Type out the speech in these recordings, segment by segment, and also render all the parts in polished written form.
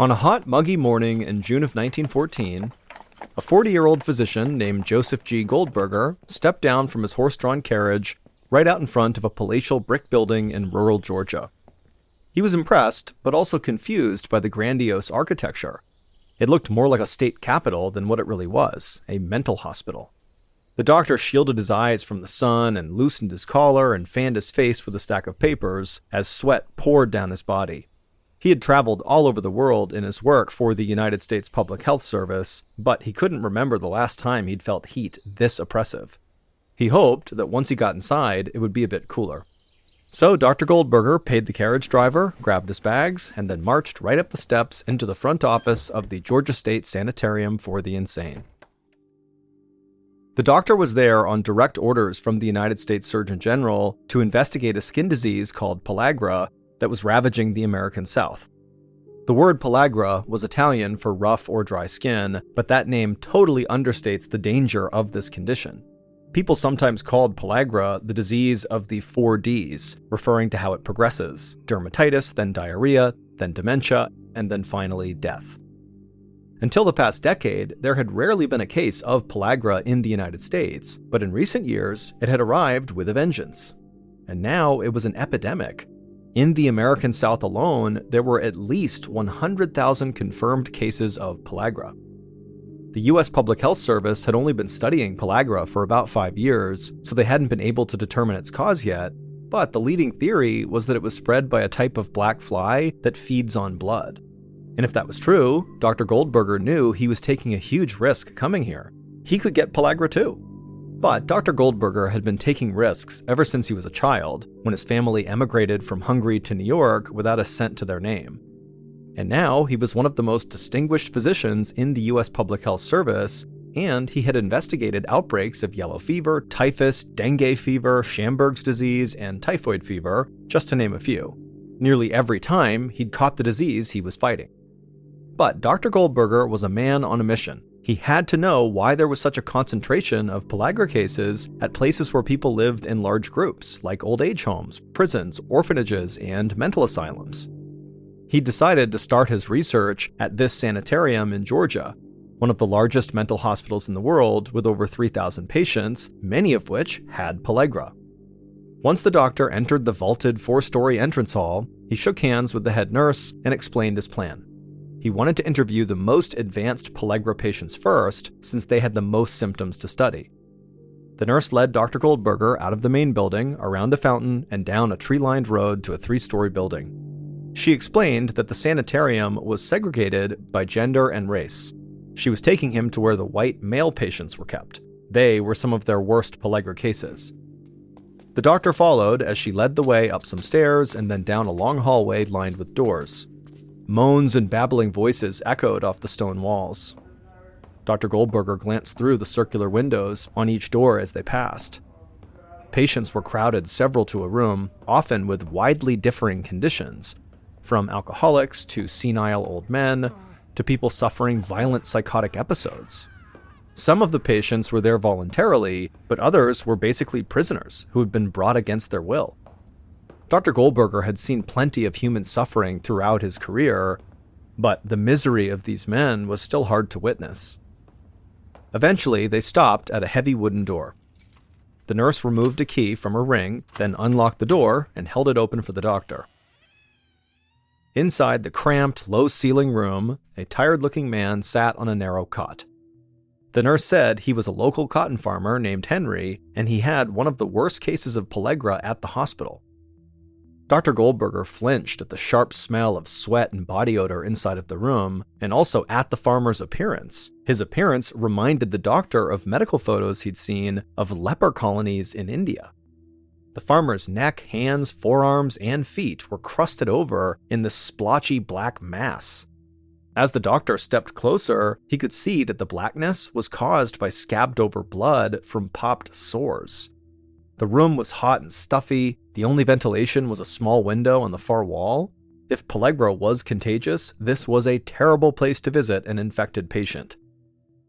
On a hot, muggy morning in June of 1914, a 40-year-old physician named Joseph G. Goldberger stepped down from his horse-drawn carriage right out in front of a palatial brick building in rural Georgia. He was impressed, but also confused by the grandiose architecture. It looked more like a state capitol than what it really was, a mental hospital. The doctor shielded his eyes from the sun and loosened his collar and fanned his face with a stack of papers as sweat poured down his body. He had traveled all over the world in his work for the United States Public Health Service, but he couldn't remember the last time he'd felt heat this oppressive. He hoped that once he got inside, it would be a bit cooler. So Dr. Goldberger paid the carriage driver, grabbed his bags, and then marched right up the steps into the front office of the Georgia State Sanitarium for the Insane. The doctor was there on direct orders from the United States Surgeon General to investigate a skin disease called pellagra that was ravaging the American South. The word pellagra was Italian for rough or dry skin, but that name totally understates the danger of this condition. People sometimes called pellagra the disease of the 4 Ds, referring to how it progresses: dermatitis, then diarrhea, then dementia, and then finally death. Until the past decade, there had rarely been a case of pellagra in the United States, but in recent years, it had arrived with a vengeance. And now it was an epidemic. In the American South alone, there were at least 100,000 confirmed cases of pellagra. The U.S. Public Health Service had only been studying pellagra for about 5 years, so they hadn't been able to determine its cause yet, but the leading theory was that it was spread by a type of black fly that feeds on blood. And if that was true, Dr. Goldberger knew he was taking a huge risk coming here. He could get pellagra too. But Dr. Goldberger had been taking risks ever since he was a child, when his family emigrated from Hungary to New York without a cent to their name. And now he was one of the most distinguished physicians in the U.S. Public Health Service, and he had investigated outbreaks of yellow fever, typhus, dengue fever, Schamberg's disease, and typhoid fever, just to name a few. Nearly every time, he'd caught the disease he was fighting. But Dr. Goldberger was a man on a mission. He had to know why there was such a concentration of pellagra cases at places where people lived in large groups, like old age homes, prisons, orphanages, and mental asylums. He decided to start his research at this sanitarium in Georgia, one of the largest mental hospitals in the world with over 3,000 patients, many of which had pellagra. Once the doctor entered the vaulted 4-story entrance hall, he shook hands with the head nurse and explained his plan. He wanted to interview the most advanced pellagra patients first, since they had the most symptoms to study. The nurse led Dr. Goldberger out of the main building, around a fountain, and down a tree-lined road to a 3-story building. She explained that the sanitarium was segregated by gender and race. She was taking him to where the white male patients were kept. They were some of their worst pellagra cases. The doctor followed as she led the way up some stairs and then down a long hallway lined with doors. Moans and babbling voices echoed off the stone walls. Dr. Goldberger glanced through the circular windows on each door as they passed. Patients were crowded several to a room, often with widely differing conditions, from alcoholics to senile old men to people suffering violent psychotic episodes. Some of the patients were there voluntarily, but others were basically prisoners who had been brought against their will. Dr. Goldberger had seen plenty of human suffering throughout his career, but the misery of these men was still hard to witness. Eventually, they stopped at a heavy wooden door. The nurse removed a key from her ring, then unlocked the door and held it open for the doctor. Inside the cramped, low-ceiling room, a tired-looking man sat on a narrow cot. The nurse said he was a local cotton farmer named Henry, and he had one of the worst cases of pellagra at the hospital. Dr. Goldberger flinched at the sharp smell of sweat and body odor inside of the room, and also at the farmer's appearance. His appearance reminded the doctor of medical photos he'd seen of leper colonies in India. The farmer's neck, hands, forearms, and feet were crusted over in this splotchy black mass. As the doctor stepped closer, he could see that the blackness was caused by scabbed-over blood from popped sores. The room was hot and stuffy. The only ventilation was a small window on the far wall. If pellagra was contagious, this was a terrible place to visit an infected patient.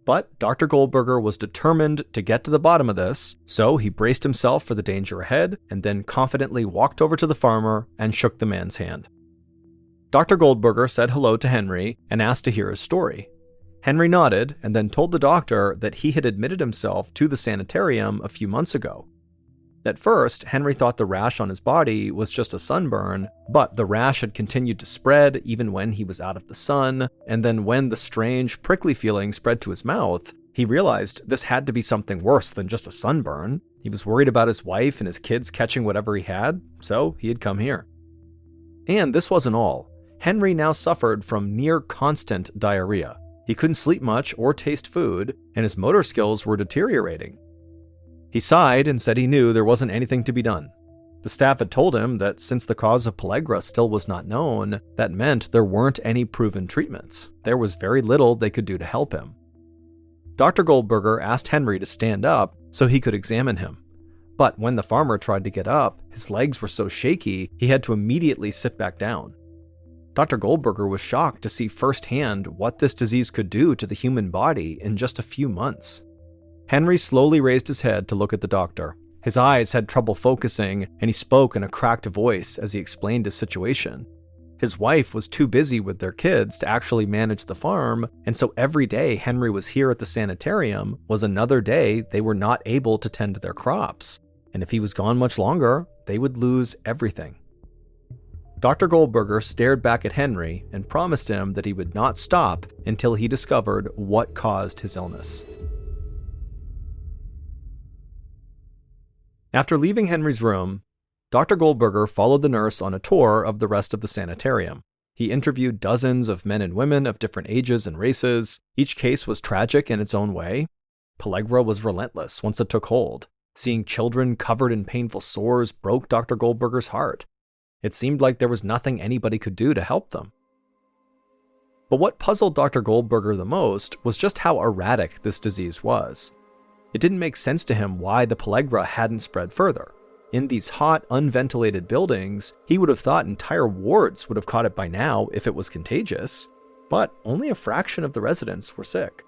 But Dr. Goldberger was determined to get to the bottom of this, so he braced himself for the danger ahead and then confidently walked over to the farmer and shook the man's hand. Dr. Goldberger said hello to Henry and asked to hear his story. Henry nodded and then told the doctor that he had admitted himself to the sanitarium a few months ago. At first, Henry thought the rash on his body was just a sunburn, but the rash had continued to spread even when he was out of the sun, and then when the strange, prickly feeling spread to his mouth, he realized this had to be something worse than just a sunburn. He was worried about his wife and his kids catching whatever he had, so he had come here. And this wasn't all. Henry now suffered from near constant diarrhea. He couldn't sleep much or taste food, and his motor skills were deteriorating. He sighed and said he knew there wasn't anything to be done. The staff had told him that since the cause of pellagra still was not known, that meant there weren't any proven treatments. There was very little they could do to help him. Dr. Goldberger asked Henry to stand up so he could examine him. But when the farmer tried to get up, his legs were so shaky he had to immediately sit back down. Dr. Goldberger was shocked to see firsthand what this disease could do to the human body in just a few months. Henry slowly raised his head to look at the doctor. His eyes had trouble focusing, and he spoke in a cracked voice as he explained his situation. His wife was too busy with their kids to actually manage the farm, and so every day Henry was here at the sanitarium was another day they were not able to tend to their crops. And if he was gone much longer, they would lose everything. Dr. Goldberger stared back at Henry and promised him that he would not stop until he discovered what caused his illness. After leaving Henry's room, Dr. Goldberger followed the nurse on a tour of the rest of the sanitarium. He interviewed dozens of men and women of different ages and races. Each case was tragic in its own way. Pellagra was relentless once it took hold. Seeing children covered in painful sores broke Dr. Goldberger's heart. It seemed like there was nothing anybody could do to help them. But what puzzled Dr. Goldberger the most was just how erratic this disease was. It didn't make sense to him why the pellagra hadn't spread further. In these hot, unventilated buildings, he would have thought entire wards would have caught it by now if it was contagious, but only a fraction of the residents were sick.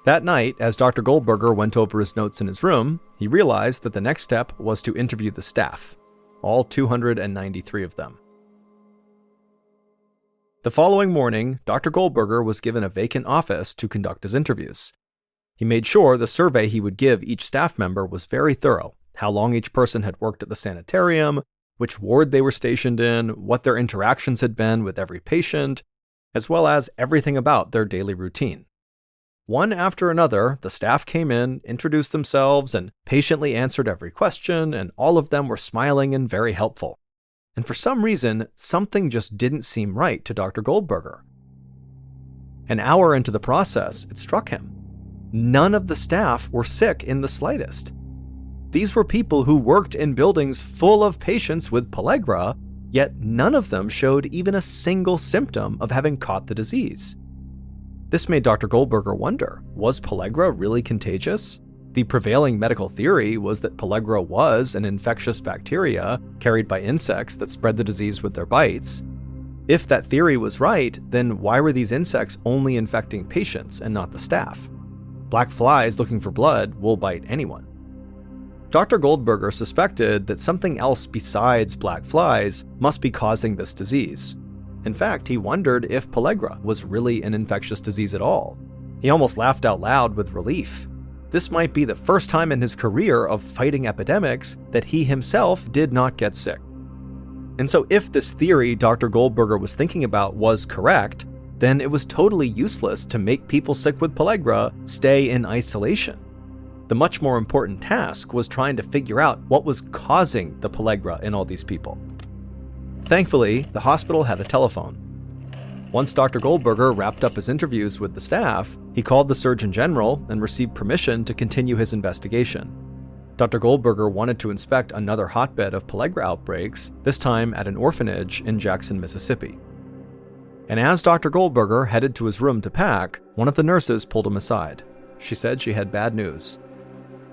That night, as Dr. Goldberger went over his notes in his room, he realized that the next step was to interview the staff. All 293 of them. The following morning, Dr. Goldberger was given a vacant office to conduct his interviews. He made sure the survey he would give each staff member was very thorough: how long each person had worked at the sanitarium, which ward they were stationed in, what their interactions had been with every patient, as well as everything about their daily routine. One after another, the staff came in, introduced themselves, and patiently answered every question, and all of them were smiling and very helpful. And for some reason, something just didn't seem right to Dr. Goldberger. An hour into the process, it struck him. None of the staff were sick in the slightest. These were people who worked in buildings full of patients with pellagra, yet none of them showed even a single symptom of having caught the disease. This made Dr. Goldberger wonder, was pellagra really contagious? The prevailing medical theory was that pellagra was an infectious bacteria carried by insects that spread the disease with their bites. If that theory was right, then why were these insects only infecting patients and not the staff? Black flies looking for blood will bite anyone. Dr. Goldberger suspected that something else besides black flies must be causing this disease. In fact, he wondered if pellagra was really an infectious disease at all. He almost laughed out loud with relief. This might be the first time in his career of fighting epidemics that he himself did not get sick. And so if this theory Dr. Goldberger was thinking about was correct, then it was totally useless to make people sick with pellagra stay in isolation. The much more important task was trying to figure out what was causing the pellagra in all these people. Thankfully, the hospital had a telephone. Once Dr. Goldberger wrapped up his interviews with the staff, he called the Surgeon General and received permission to continue his investigation. Dr. Goldberger wanted to inspect another hotbed of pellagra outbreaks, this time at an orphanage in Jackson, Mississippi. And as Dr. Goldberger headed to his room to pack, one of the nurses pulled him aside. She said she had bad news.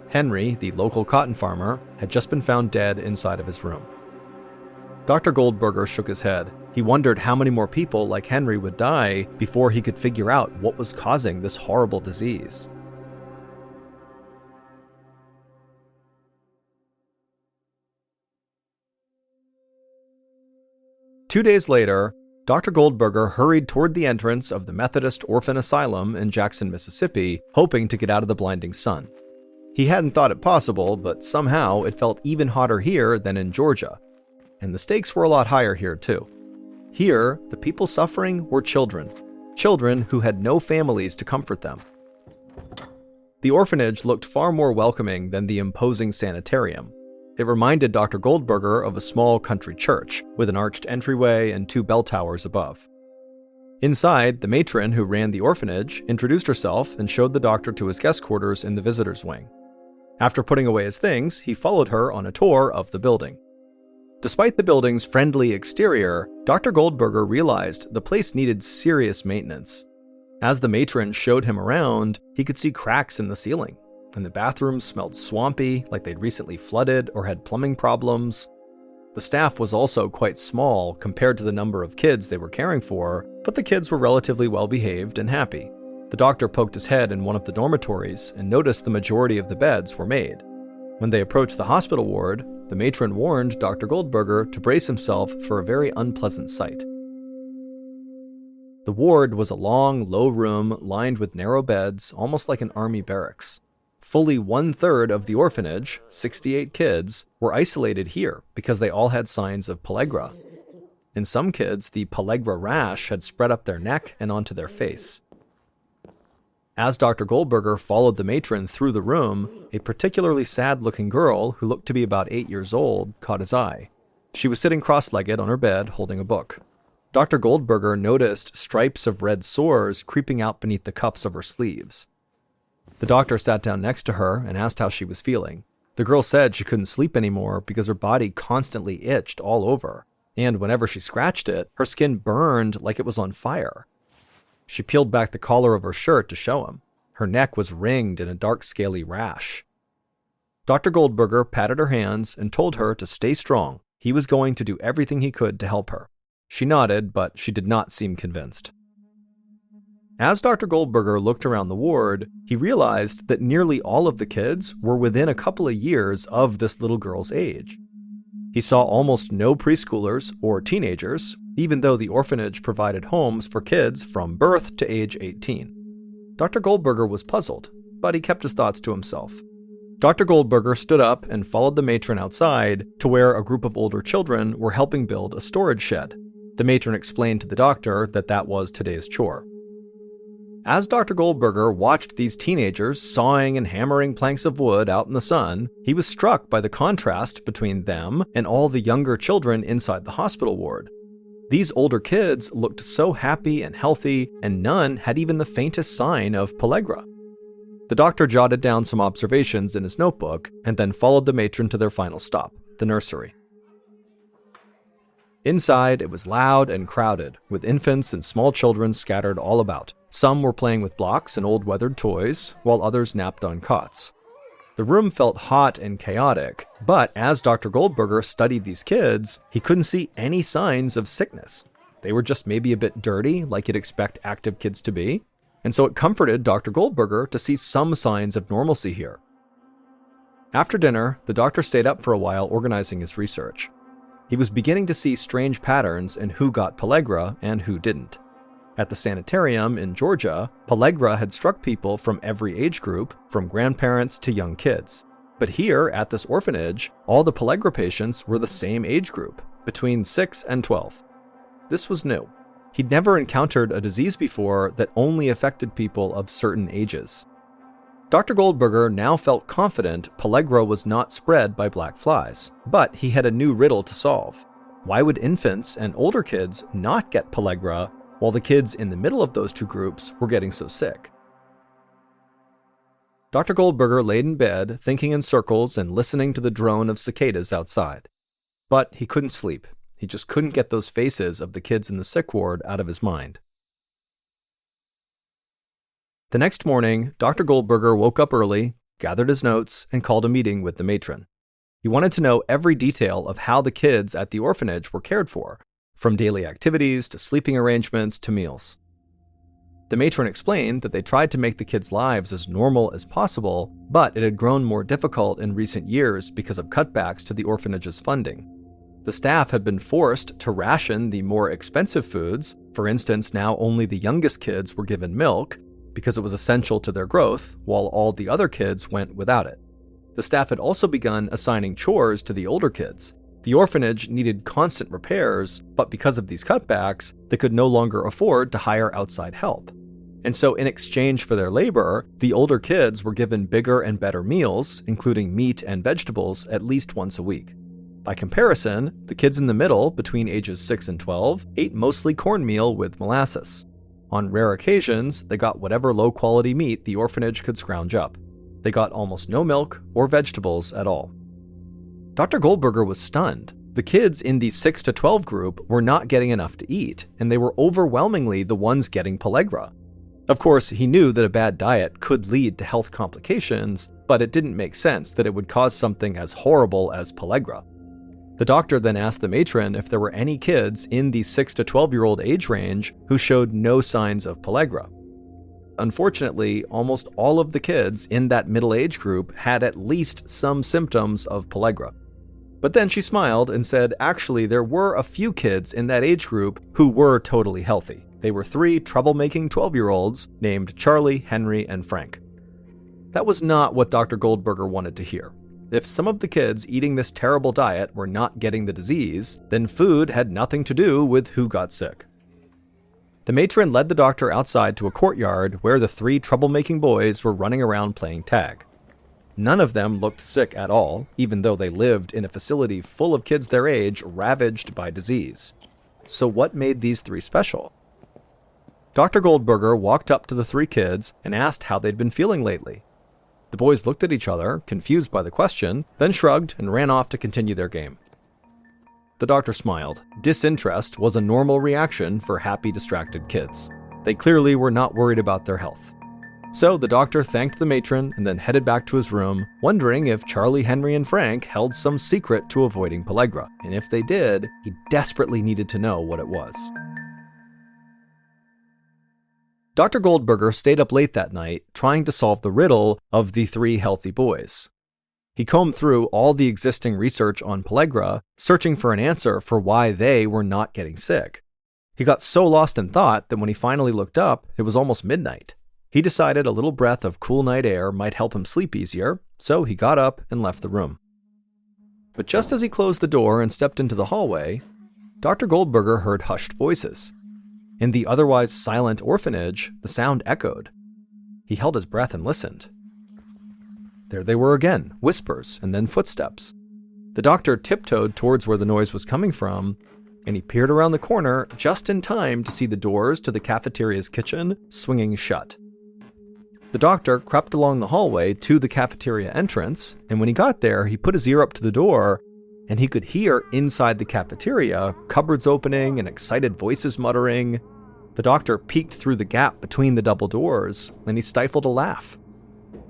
Henry, the local cotton farmer, had just been found dead inside of his room. Dr. Goldberger shook his head. He wondered how many more people like Henry would die before he could figure out what was causing this horrible disease. Two days later, Dr. Goldberger hurried toward the entrance of the Methodist Orphan Asylum in Jackson, Mississippi, hoping to get out of the blinding sun. He hadn't thought it possible, but somehow it felt even hotter here than in Georgia. And the stakes were a lot higher here, too. Here, the people suffering were children. Children who had no families to comfort them. The orphanage looked far more welcoming than the imposing sanitarium. It reminded Dr. Goldberger of a small country church, with an arched entryway and 2 bell towers above. Inside, the matron who ran the orphanage introduced herself and showed the doctor to his guest quarters in the visitors' wing. After putting away his things, he followed her on a tour of the building. Despite the building's friendly exterior, Dr. Goldberger realized the place needed serious maintenance. As the matron showed him around, he could see cracks in the ceiling, and the bathrooms smelled swampy, like they'd recently flooded or had plumbing problems. The staff was also quite small compared to the number of kids they were caring for, but the kids were relatively well behaved and happy. The doctor poked his head in one of the dormitories and noticed the majority of the beds were made. When they approached the hospital ward, the matron warned Dr. Goldberger to brace himself for a very unpleasant sight. The ward was a long, low room lined with narrow beds, almost like an army barracks. Fully 1/3 of the orphanage, 68 kids, were isolated here because they all had signs of pellagra. In some kids, the pellagra rash had spread up their neck and onto their face. As Dr. Goldberger followed the matron through the room, a particularly sad-looking girl who looked to be about 8 years old caught his eye. She was sitting cross-legged on her bed holding a book. Dr. Goldberger noticed stripes of red sores creeping out beneath the cuffs of her sleeves. The doctor sat down next to her and asked how she was feeling. The girl said she couldn't sleep anymore because her body constantly itched all over, and whenever she scratched it, her skin burned like it was on fire. She peeled back the collar of her shirt to show him. Her neck was ringed in a dark scaly rash. Dr. Goldberger patted her hands and told her to stay strong. He was going to do everything he could to help her. She nodded, but she did not seem convinced. As Dr. Goldberger looked around the ward, he realized that nearly all of the kids were within a couple of years of this little girl's age. He saw almost no preschoolers or teenagers, even though the orphanage provided homes for kids from birth to age 18. Dr. Goldberger was puzzled, but he kept his thoughts to himself. Dr. Goldberger stood up and followed the matron outside to where a group of older children were helping build a storage shed. The matron explained to the doctor that that was today's chore. As Dr. Goldberger watched these teenagers sawing and hammering planks of wood out in the sun, he was struck by the contrast between them and all the younger children inside the hospital ward. These older kids looked so happy and healthy, and none had even the faintest sign of pellagra. The doctor jotted down some observations in his notebook and then followed the matron to their final stop, the nursery. Inside, it was loud and crowded, with infants and small children scattered all about. Some were playing with blocks and old weathered toys, while others napped on cots. The room felt hot and chaotic, but as Dr. Goldberger studied these kids, he couldn't see any signs of sickness. They were just maybe a bit dirty, like you'd expect active kids to be, and so it comforted Dr. Goldberger to see some signs of normalcy here. After dinner, the doctor stayed up for a while organizing his research. He was beginning to see strange patterns in who got pellagra and who didn't. At the sanitarium in Georgia, pellagra had struck people from every age group, from grandparents to young kids. But here, at this orphanage, all the pellagra patients were the same age group, between 6 and 12. This was new. He'd never encountered a disease before that only affected people of certain ages. Dr. Goldberger now felt confident pellagra was not spread by black flies, but he had a new riddle to solve. Why would infants and older kids not get pellagra while the kids in the middle of those two groups were getting so sick? Dr. Goldberger laid in bed, thinking in circles and listening to the drone of cicadas outside. But he couldn't sleep. He just couldn't get those faces of the kids in the sick ward out of his mind. The next morning, Dr. Goldberger woke up early, gathered his notes, and called a meeting with the matron. He wanted to know every detail of how the kids at the orphanage were cared for, from daily activities to sleeping arrangements to meals. The matron explained that they tried to make the kids' lives as normal as possible, but it had grown more difficult in recent years because of cutbacks to the orphanage's funding. The staff had been forced to ration the more expensive foods. For instance, now only the youngest kids were given milk because it was essential to their growth, while all the other kids went without it. The staff had also begun assigning chores to the older kids. The orphanage needed constant repairs, but because of these cutbacks, they could no longer afford to hire outside help. And so in exchange for their labor, the older kids were given bigger and better meals, including meat and vegetables, at least once a week. By comparison, the kids in the middle, between ages 6 and 12, ate mostly cornmeal with molasses. On rare occasions, they got whatever low-quality meat the orphanage could scrounge up. They got almost no milk or vegetables at all. Dr. Goldberger was stunned. The kids in the 6 to 12 group were not getting enough to eat, and they were overwhelmingly the ones getting pellagra. Of course, he knew that a bad diet could lead to health complications, but it didn't make sense that it would cause something as horrible as pellagra. The doctor then asked the matron if there were any kids in the 6 to 12-year-old age range who showed no signs of pellagra. Unfortunately, almost all of the kids in that middle age group had at least some symptoms of pellagra. But then she smiled and said actually there were a few kids in that age group who were totally healthy. They were 3 troublemaking 12-year-olds named Charlie, Henry, and Frank. That was not what Dr. Goldberger wanted to hear. If some of the kids eating this terrible diet were not getting the disease, then food had nothing to do with who got sick. The matron led the doctor outside to a courtyard where the 3 troublemaking boys were running around playing tag. None of them looked sick at all, even though they lived in a facility full of kids their age ravaged by disease. So what made these 3 special? Dr. Goldberger walked up to the 3 kids and asked how they'd been feeling lately. The boys looked at each other, confused by the question, then shrugged and ran off to continue their game. The doctor smiled. Disinterest was a normal reaction for happy, distracted kids. They clearly were not worried about their health. So the doctor thanked the matron and then headed back to his room, wondering if Charlie, Henry, and Frank held some secret to avoiding pellagra. And if they did, he desperately needed to know what it was. Dr. Goldberger stayed up late that night trying to solve the riddle of the 3 healthy boys. He combed through all the existing research on pellagra, searching for an answer for why they were not getting sick. He got so lost in thought that when he finally looked up, it was almost midnight. He decided a little breath of cool night air might help him sleep easier, so he got up and left the room. But just as he closed the door and stepped into the hallway, Dr. Goldberger heard hushed voices. In the otherwise silent orphanage, the sound echoed. He held his breath and listened. There they were again, whispers and then footsteps. The doctor tiptoed towards where the noise was coming from, and he peered around the corner just in time to see the doors to the cafeteria's kitchen swinging shut. The doctor crept along the hallway to the cafeteria entrance, and when he got there, he put his ear up to the door, and he could hear inside the cafeteria cupboards opening and excited voices muttering. The doctor peeked through the gap between the double doors, and he stifled a laugh.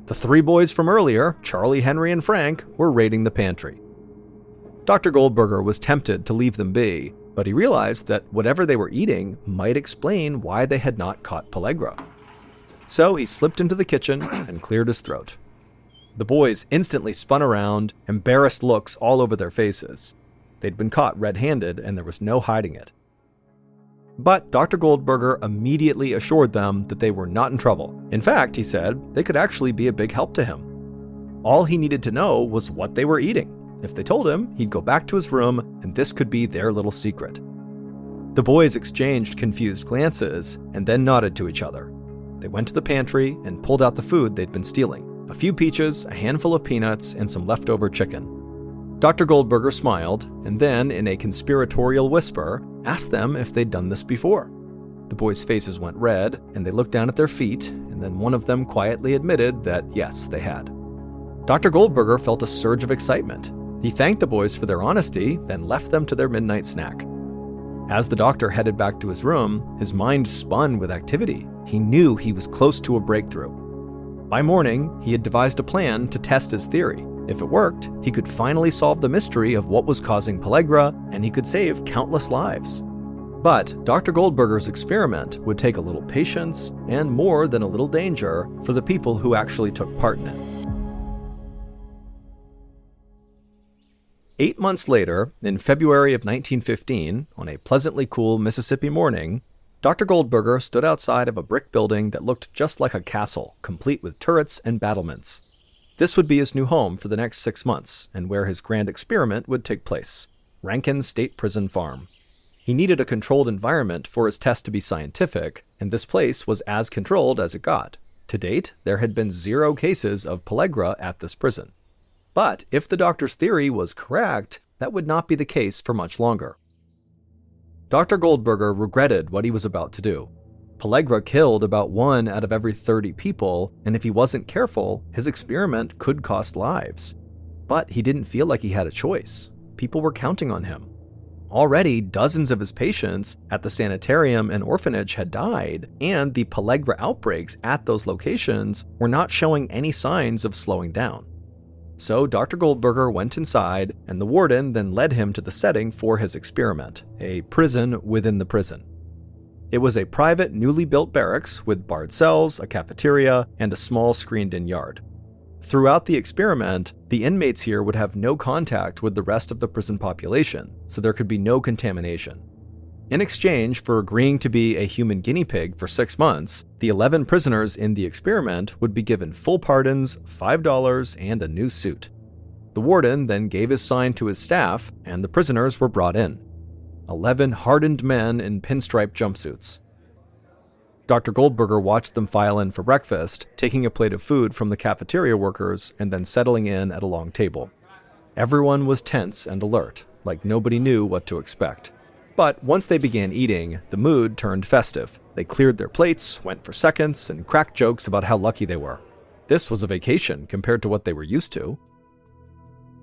The 3 boys from earlier, Charlie, Henry, and Frank, were raiding the pantry. Dr. Goldberger was tempted to leave them be, but he realized that whatever they were eating might explain why they had not caught pellagra. So he slipped into the kitchen and cleared his throat. The boys instantly spun around, embarrassed looks all over their faces. They'd been caught red-handed, and there was no hiding it. But Dr. Goldberger immediately assured them that they were not in trouble. In fact, he said, they could actually be a big help to him. All he needed to know was what they were eating. If they told him, he'd go back to his room, and this could be their little secret. The boys exchanged confused glances, and then nodded to each other. They went to the pantry and pulled out the food they'd been stealing. A few peaches, a handful of peanuts, and some leftover chicken. Dr. Goldberger smiled, and then, in a conspiratorial whisper, asked them if they'd done this before. The boys' faces went red, and they looked down at their feet, and then one of them quietly admitted that yes, they had. Dr. Goldberger felt a surge of excitement. He thanked the boys for their honesty, then left them to their midnight snack. As the doctor headed back to his room, his mind spun with activity. He knew he was close to a breakthrough. By morning, he had devised a plan to test his theory. If it worked, he could finally solve the mystery of what was causing pellagra, and he could save countless lives. But Dr. Goldberger's experiment would take a little patience and more than a little danger for the people who actually took part in it. 8 months later, in February of 1915, on a pleasantly cool Mississippi morning, Dr. Goldberger stood outside of a brick building that looked just like a castle, complete with turrets and battlements. This would be his new home for the next 6 months, and where his grand experiment would take place, Rankin State Prison Farm. He needed a controlled environment for his test to be scientific, and this place was as controlled as it got. To date, there had been 0 cases of pellagra at this prison. But if the doctor's theory was correct, that would not be the case for much longer. Dr. Goldberger regretted what he was about to do. Pellagra killed about 1 out of every 30 people, and if he wasn't careful, his experiment could cost lives. But he didn't feel like he had a choice. People were counting on him. Already, dozens of his patients at the sanitarium and orphanage had died, and the pellagra outbreaks at those locations were not showing any signs of slowing down. So Dr. Goldberger went inside, and the warden then led him to the setting for his experiment, a prison within the prison. It was a private, newly built barracks with barred cells, a cafeteria, and a small screened-in yard. Throughout the experiment, the inmates here would have no contact with the rest of the prison population, so there could be no contamination. In exchange for agreeing to be a human guinea pig for 6 months, the 11 prisoners in the experiment would be given full pardons, $5, and a new suit. The warden then gave his sign to his staff, and the prisoners were brought in. 11 hardened men in pinstripe jumpsuits. Dr. Goldberger watched them file in for breakfast, taking a plate of food from the cafeteria workers and then settling in at a long table. Everyone was tense and alert, like nobody knew what to expect. But once they began eating, the mood turned festive. They cleared their plates, went for seconds, and cracked jokes about how lucky they were. This was a vacation compared to what they were used to.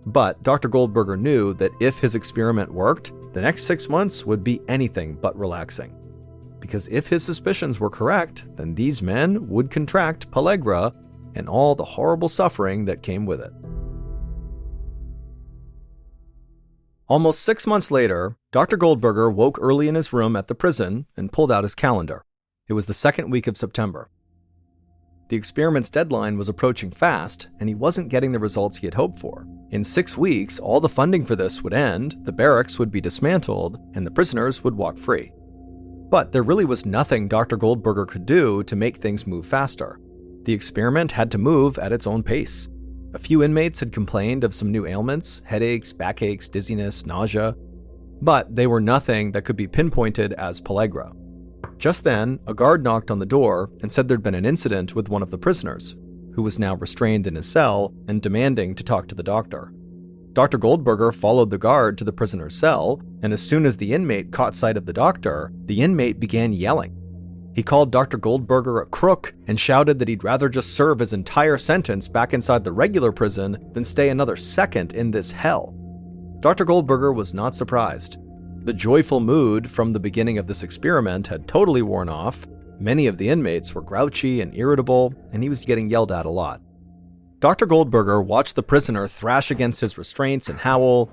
But Dr. Goldberger knew that if his experiment worked, the next 6 months would be anything but relaxing. Because if his suspicions were correct, then these men would contract pellagra and all the horrible suffering that came with it. Almost 6 months later, Dr. Goldberger woke early in his room at the prison and pulled out his calendar. It was the 2nd week of September. The experiment's deadline was approaching fast, and he wasn't getting the results he had hoped for. In 6 weeks, all the funding for this would end, the barracks would be dismantled, and the prisoners would walk free. But there really was nothing Dr. Goldberger could do to make things move faster. The experiment had to move at its own pace. A few inmates had complained of some new ailments, headaches, backaches, dizziness, nausea, but they were nothing that could be pinpointed as pellagra. Just then, a guard knocked on the door and said there'd been an incident with one of the prisoners, who was now restrained in his cell and demanding to talk to the doctor. Dr. Goldberger followed the guard to the prisoner's cell, and as soon as the inmate caught sight of the doctor, the inmate began yelling. He called Dr. Goldberger a crook and shouted that he'd rather just serve his entire sentence back inside the regular prison than stay another second in this hell. Dr. Goldberger was not surprised. The joyful mood from the beginning of this experiment had totally worn off. Many of the inmates were grouchy and irritable, and he was getting yelled at a lot. Dr. Goldberger watched the prisoner thrash against his restraints and howl,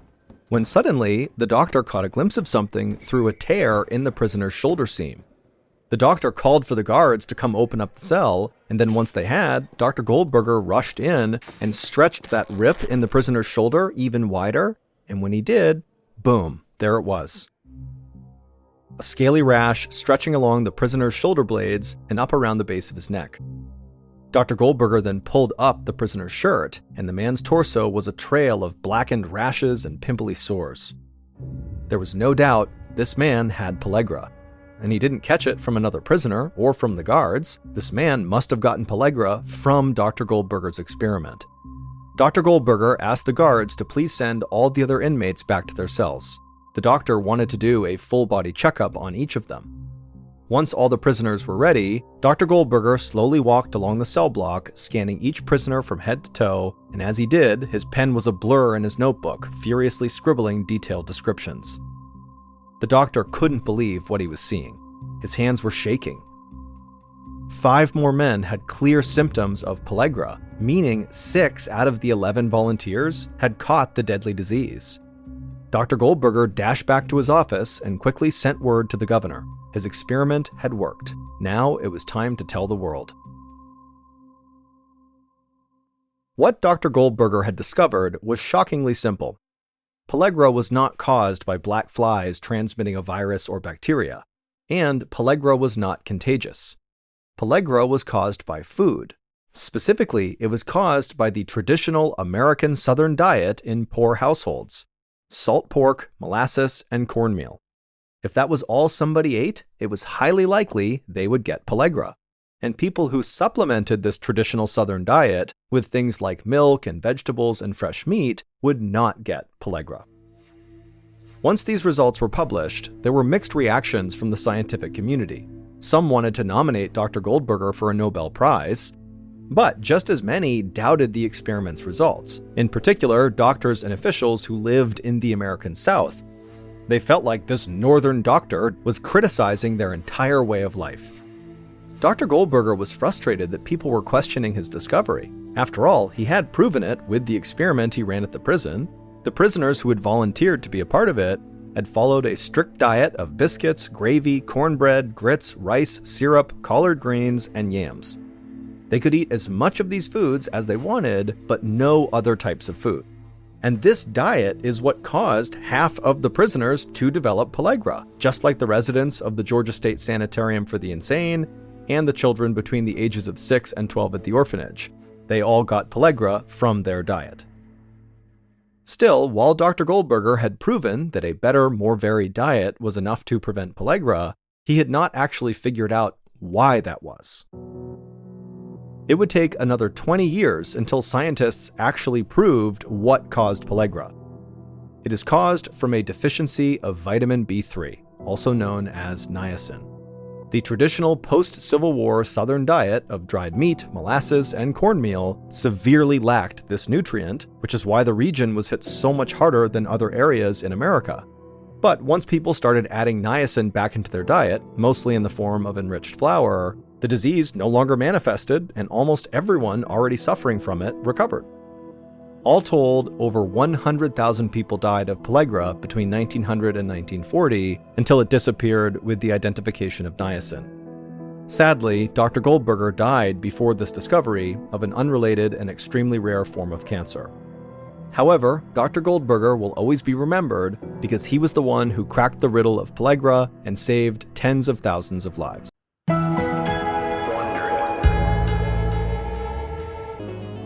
when suddenly the doctor caught a glimpse of something through a tear in the prisoner's shoulder seam. The doctor called for the guards to come open up the cell, and then once they had, Dr. Goldberger rushed in and stretched that rip in the prisoner's shoulder even wider, and when he did, boom, there it was. A scaly rash stretching along the prisoner's shoulder blades and up around the base of his neck. Dr. Goldberger then pulled up the prisoner's shirt, and the man's torso was a trail of blackened rashes and pimply sores. There was no doubt this man had pellagra, and he didn't catch it from another prisoner or from the guards. This man must have gotten pellagra from Dr. Goldberger's experiment. Dr. Goldberger asked the guards to please send all the other inmates back to their cells. The doctor wanted to do a full-body checkup on each of them. Once all the prisoners were ready, Dr. Goldberger slowly walked along the cell block, scanning each prisoner from head to toe, and as he did, his pen was a blur in his notebook, furiously scribbling detailed descriptions. The doctor couldn't believe what he was seeing. His hands were shaking. 5 more men had clear symptoms of pellagra, meaning 6 out of the 11 volunteers had caught the deadly disease. Dr. Goldberger dashed back to his office and quickly sent word to the governor. His experiment had worked. Now it was time to tell the world. What Dr. Goldberger had discovered was shockingly simple. Pellagra was not caused by black flies transmitting a virus or bacteria, and pellagra was not contagious. Pellagra was caused by food. Specifically, it was caused by the traditional American Southern diet in poor households: salt pork, molasses, and cornmeal. If that was all somebody ate, it was highly likely they would get pellagra. And people who supplemented this traditional Southern diet with things like milk and vegetables and fresh meat would not get pellagra. Once these results were published, there were mixed reactions from the scientific community. Some wanted to nominate Dr. Goldberger for a Nobel Prize, but just as many doubted the experiment's results, in particular doctors and officials who lived in the American South. They felt like this northern doctor was criticizing their entire way of life. Dr. Goldberger was frustrated that people were questioning his discovery. After all, he had proven it with the experiment he ran at the prison. The prisoners who had volunteered to be a part of it had followed a strict diet of biscuits, gravy, cornbread, grits, rice, syrup, collard greens, and yams. They could eat as much of these foods as they wanted, but no other types of food. And this diet is what caused half of the prisoners to develop pellagra, just like the residents of the Georgia State Sanitarium for the Insane and the children between the ages of 6 and 12 at the orphanage. They all got pellagra from their diet. Still, while Dr. Goldberger had proven that a better, more varied diet was enough to prevent pellagra, he had not actually figured out why that was. It would take another 20 years until scientists actually proved what caused pellagra. It is caused from a deficiency of vitamin B3, also known as niacin. The traditional post-Civil War Southern diet of dried meat, molasses, and cornmeal severely lacked this nutrient, which is why the region was hit so much harder than other areas in America. But once people started adding niacin back into their diet, mostly in the form of enriched flour, the disease no longer manifested, and almost everyone already suffering from it recovered. All told, over 100,000 people died of pellagra between 1900 and 1940 until it disappeared with the identification of niacin. Sadly, Dr. Goldberger died before this discovery of an unrelated and extremely rare form of cancer. However, Dr. Goldberger will always be remembered because he was the one who cracked the riddle of pellagra and saved tens of thousands of lives.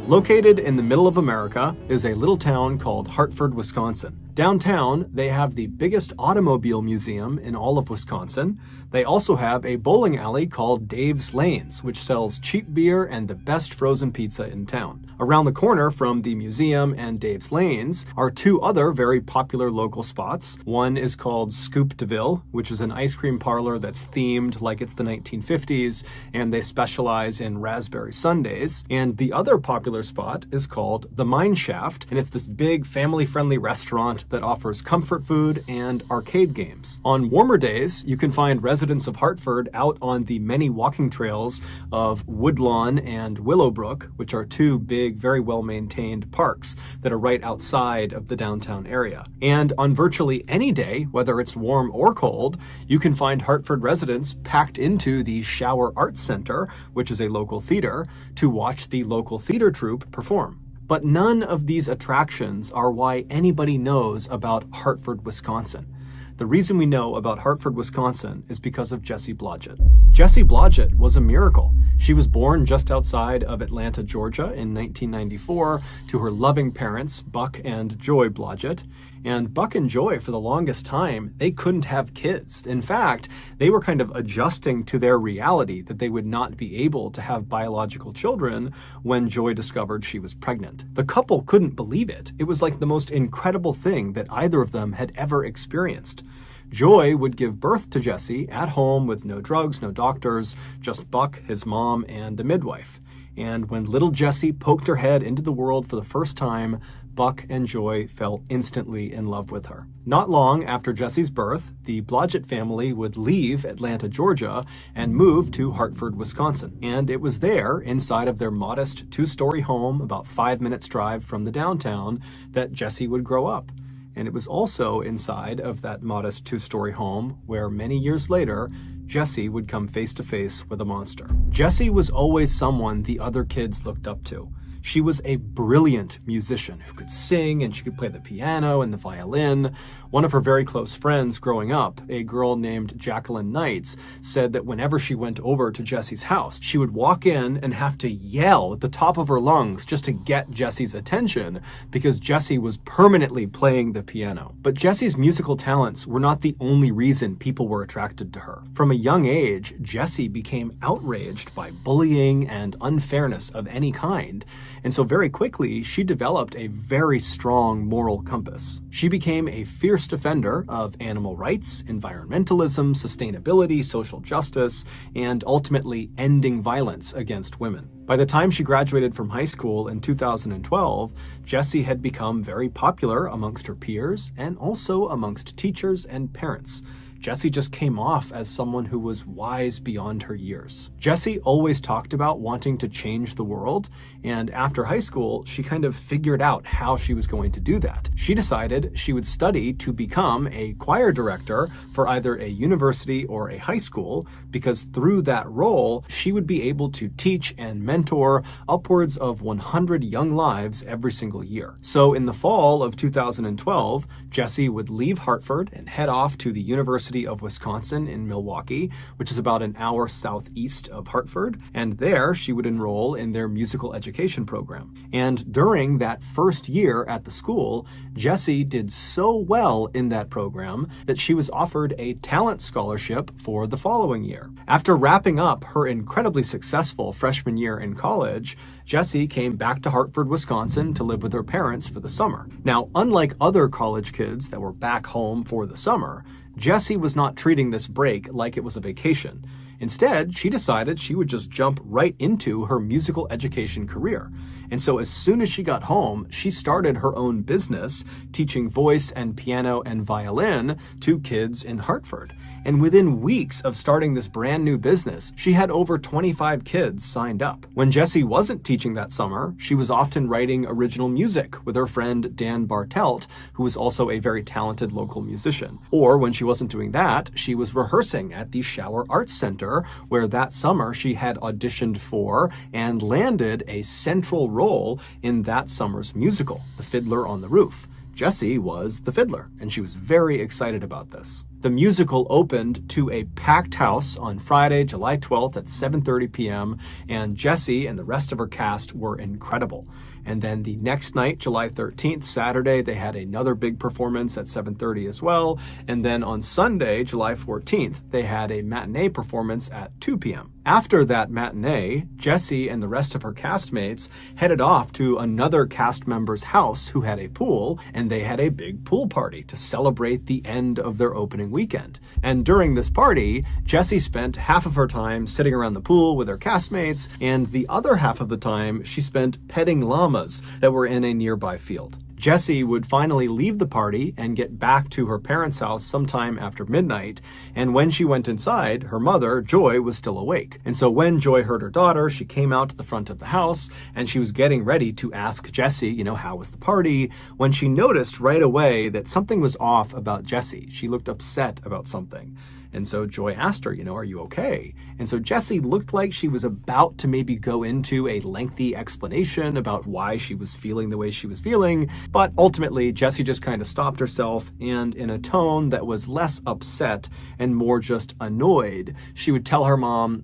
Located in the middle of America is a little town called Hartford, Wisconsin. Downtown, they have the biggest automobile museum in all of Wisconsin. They also have a bowling alley called Dave's Lanes, which sells cheap beer and the best frozen pizza in town. Around the corner from the museum and Dave's Lanes are two other very popular local spots. One is called Scoop DeVille, which is an ice cream parlor that's themed like it's the 1950s, and they specialize in raspberry sundaes. And the other popular spot is called the Mine Shaft, and it's this big family-friendly restaurant that offers comfort food and arcade games. On warmer days, you can find residents of Hartford out on the many walking trails of Woodlawn and Willowbrook, which are two big, very well-maintained parks that are right outside of the downtown area. And on virtually any day, whether it's warm or cold, you can find Hartford residents packed into the Shower Arts Center, which is a local theater, to watch the local theater troupe perform. But none of these attractions are why anybody knows about Hartford, Wisconsin. The reason we know about Hartford, Wisconsin is because of Jessie Blodgett. Jessie Blodgett was a miracle. She was born just outside of Atlanta, Georgia in 1994 to her loving parents, Buck and Joy Blodgett. And Buck and Joy, for the longest time, they couldn't have kids. In fact, they were kind of adjusting to their reality that they would not be able to have biological children when Joy discovered she was pregnant. The couple couldn't believe it. It was like the most incredible thing that either of them had ever experienced. Joy would give birth to Jessie at home with no drugs, no doctors, just Buck, his mom, and a midwife. And when little Jessie poked her head into the world for the first time, Buck and Joy fell instantly in love with her. Not long after Jessie's birth, the Blodgett family would leave Atlanta, Georgia, and move to Hartford, Wisconsin. And it was there, inside of their modest two-story home, about 5 minutes drive from the downtown, that Jessie would grow up. And it was also inside of that modest two-story home where many years later, Jessie would come face to face with a monster. Jessie was always someone the other kids looked up to. She was a brilliant musician who could sing, and she could play the piano and the violin. One of her very close friends growing up, a girl named Jacqueline Knights, said that whenever she went over to Jessie's house, she would walk in and have to yell at the top of her lungs just to get Jessie's attention because Jessie was permanently playing the piano. But Jessie's musical talents were not the only reason people were attracted to her. From a young age, Jessie became outraged by bullying and unfairness of any kind, and so very quickly she developed a very strong moral compass. She became a fierce defender of animal rights, environmentalism, sustainability, social justice, and ultimately ending violence against women. By the time she graduated from high school in 2012, Jessie had become very popular amongst her peers and also amongst teachers and parents. Jessie just came off as someone who was wise beyond her years. Jessie always talked about wanting to change the world, and after high school, she kind of figured out how she was going to do that. She decided she would study to become a choir director for either a university or a high school, because through that role, she would be able to teach and mentor upwards of 100 young lives every single year. So in the fall of 2012, Jessie would leave Hartford and head off to the University of Wisconsin in Milwaukee, which is about an hour southeast of Hartford, and there she would enroll in their musical education program. And during that first year at the school, Jessie did so well in that program that she was offered a talent scholarship for the following year. After wrapping up her incredibly successful freshman year in college, Jessie came back to Hartford, Wisconsin to live with her parents for the summer. Now, unlike other college kids that were back home for the summer, Jessie was not treating this break like it was a vacation. Instead, she decided she would just jump right into her musical education career. And so as soon as she got home, she started her own business, teaching voice and piano and violin to kids in Hartford. And within weeks of starting this brand new business, she had over 25 kids signed up. When Jessie wasn't teaching that summer, she was often writing original music with her friend Dan Bartelt, who was also a very talented local musician. Or when she wasn't doing that, she was rehearsing at the Shower Arts Center, where that summer she had auditioned for and landed a central role in that summer's musical, The Fiddler on the Roof. Jessie was the fiddler, and she was very excited about this. The musical opened to a packed house on Friday, July 12th at 7:30 p.m., and Jessie and the rest of her cast were incredible. And then the next night, July 13th, Saturday, they had another big performance at 7:30 as well. And then on Sunday, July 14th, they had a matinee performance at 2 p.m. After that matinee, Jessie and the rest of her castmates headed off to another cast member's house who had a pool, and they had a big pool party to celebrate the end of their opening weekend. And during this party, Jessie spent half of her time sitting around the pool with her castmates, and the other half of the time she spent petting llamas that were in a nearby field. Jessie would finally leave the party and get back to her parents' house sometime after midnight, and when she went inside, her mother, Joy, was still awake. And so when Joy heard her daughter, she came out to the front of the house, and she was getting ready to ask Jessie, how was the party, when she noticed right away that something was off about Jessie. She looked upset about something. And so Joy asked her, are you okay? And so Jessie looked like she was about to maybe go into a lengthy explanation about why she was feeling the way she was feeling. But ultimately, Jessie just kind of stopped herself, and in a tone that was less upset and more just annoyed, she would tell her mom,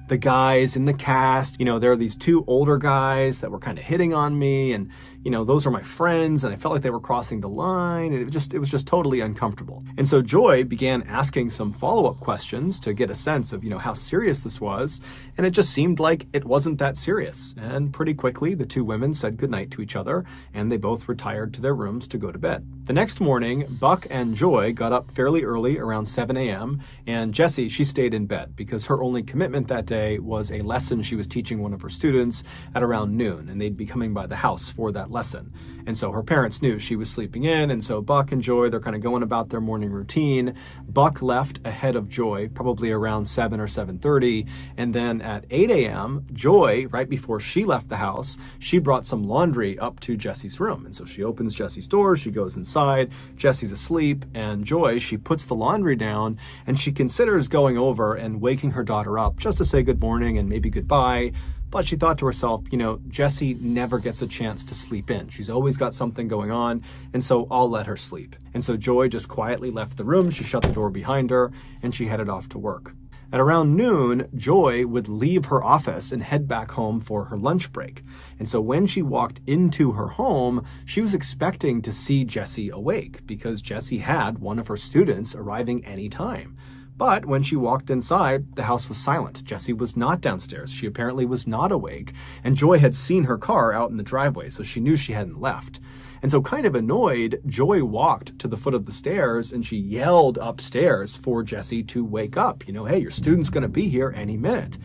the guys in the cast, there are these two older guys that were kind of hitting on me, and those are my friends, and I felt like they were crossing the line, and it was just totally uncomfortable. And so Joy began asking some follow-up questions to get a sense of, how serious this was, and it just seemed like it wasn't that serious. And pretty quickly, the two women said goodnight to each other, and they both retired to their rooms to go to bed. The next morning, Buck and Joy got up fairly early, around 7 a.m., and Jessie, she stayed in bed because her only commitment that day was a lesson she was teaching one of her students at around noon, and they'd be coming by the house for that lesson. And so her parents knew she was sleeping in, and so Buck and Joy, they're kind of going about their morning routine. Buck left ahead of Joy, probably around 7 or 7:30, and then at 8 a.m., Joy, right before she left the house, she brought some laundry up to Jessie's room. And so she opens Jessie's door, she goes inside, Jessie's asleep, and Joy, she puts the laundry down, and she considers going over and waking her daughter up just to say good morning and maybe goodbye. But she thought to herself, Jessie never gets a chance to sleep in. She's always got something going on, and so I'll let her sleep. And so Joy just quietly left the room, she shut the door behind her, and she headed off to work. At around noon, Joy would leave her office and head back home for her lunch break. And so when she walked into her home, she was expecting to see Jessie awake because Jessie had one of her students arriving any time. But when she walked inside, the house was silent. Jessie was not downstairs. She apparently was not awake, and Joy had seen her car out in the driveway, so she knew she hadn't left. And so kind of annoyed, Joy walked to the foot of the stairs and she yelled upstairs for Jessie to wake up. Hey, your student's going to be here any minute.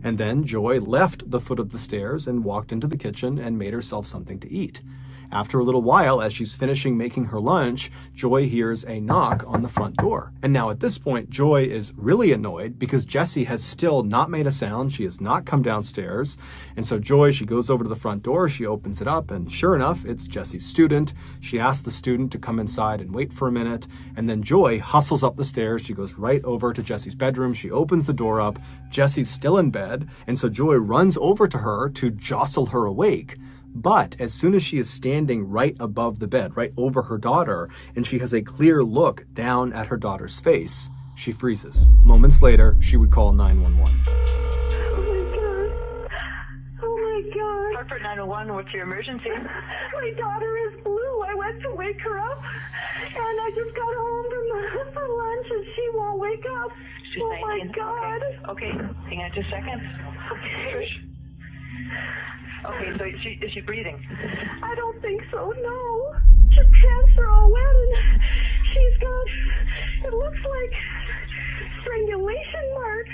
And then Joy left the foot of the stairs and walked into the kitchen and made herself something to eat. After a little while, as she's finishing making her lunch, Joy hears a knock on the front door. And now at this point, Joy is really annoyed because Jessie has still not made a sound. She has not come downstairs. And so Joy, she goes over to the front door, she opens it up, and sure enough, it's Jessie's student. She asks the student to come inside and wait for a minute. And then Joy hustles up the stairs. She goes right over to Jessie's bedroom. She opens the door up. Jessie's still in bed. And so Joy runs over to her to jostle her awake. But as soon as she is standing right above the bed, right over her daughter, and she has a clear look down at her daughter's face, she freezes. Moments later, she would call 911. Oh my God. Hartford 911, what's your emergency? My daughter is blue. I went to wake her up, and I just got home from lunch, and she won't wake up. She's oh 19. My God. Okay, hang on just a second. Okay, so is she breathing? I don't think so, no. Her pants are all wet, and she's got, it looks like strangulation marks.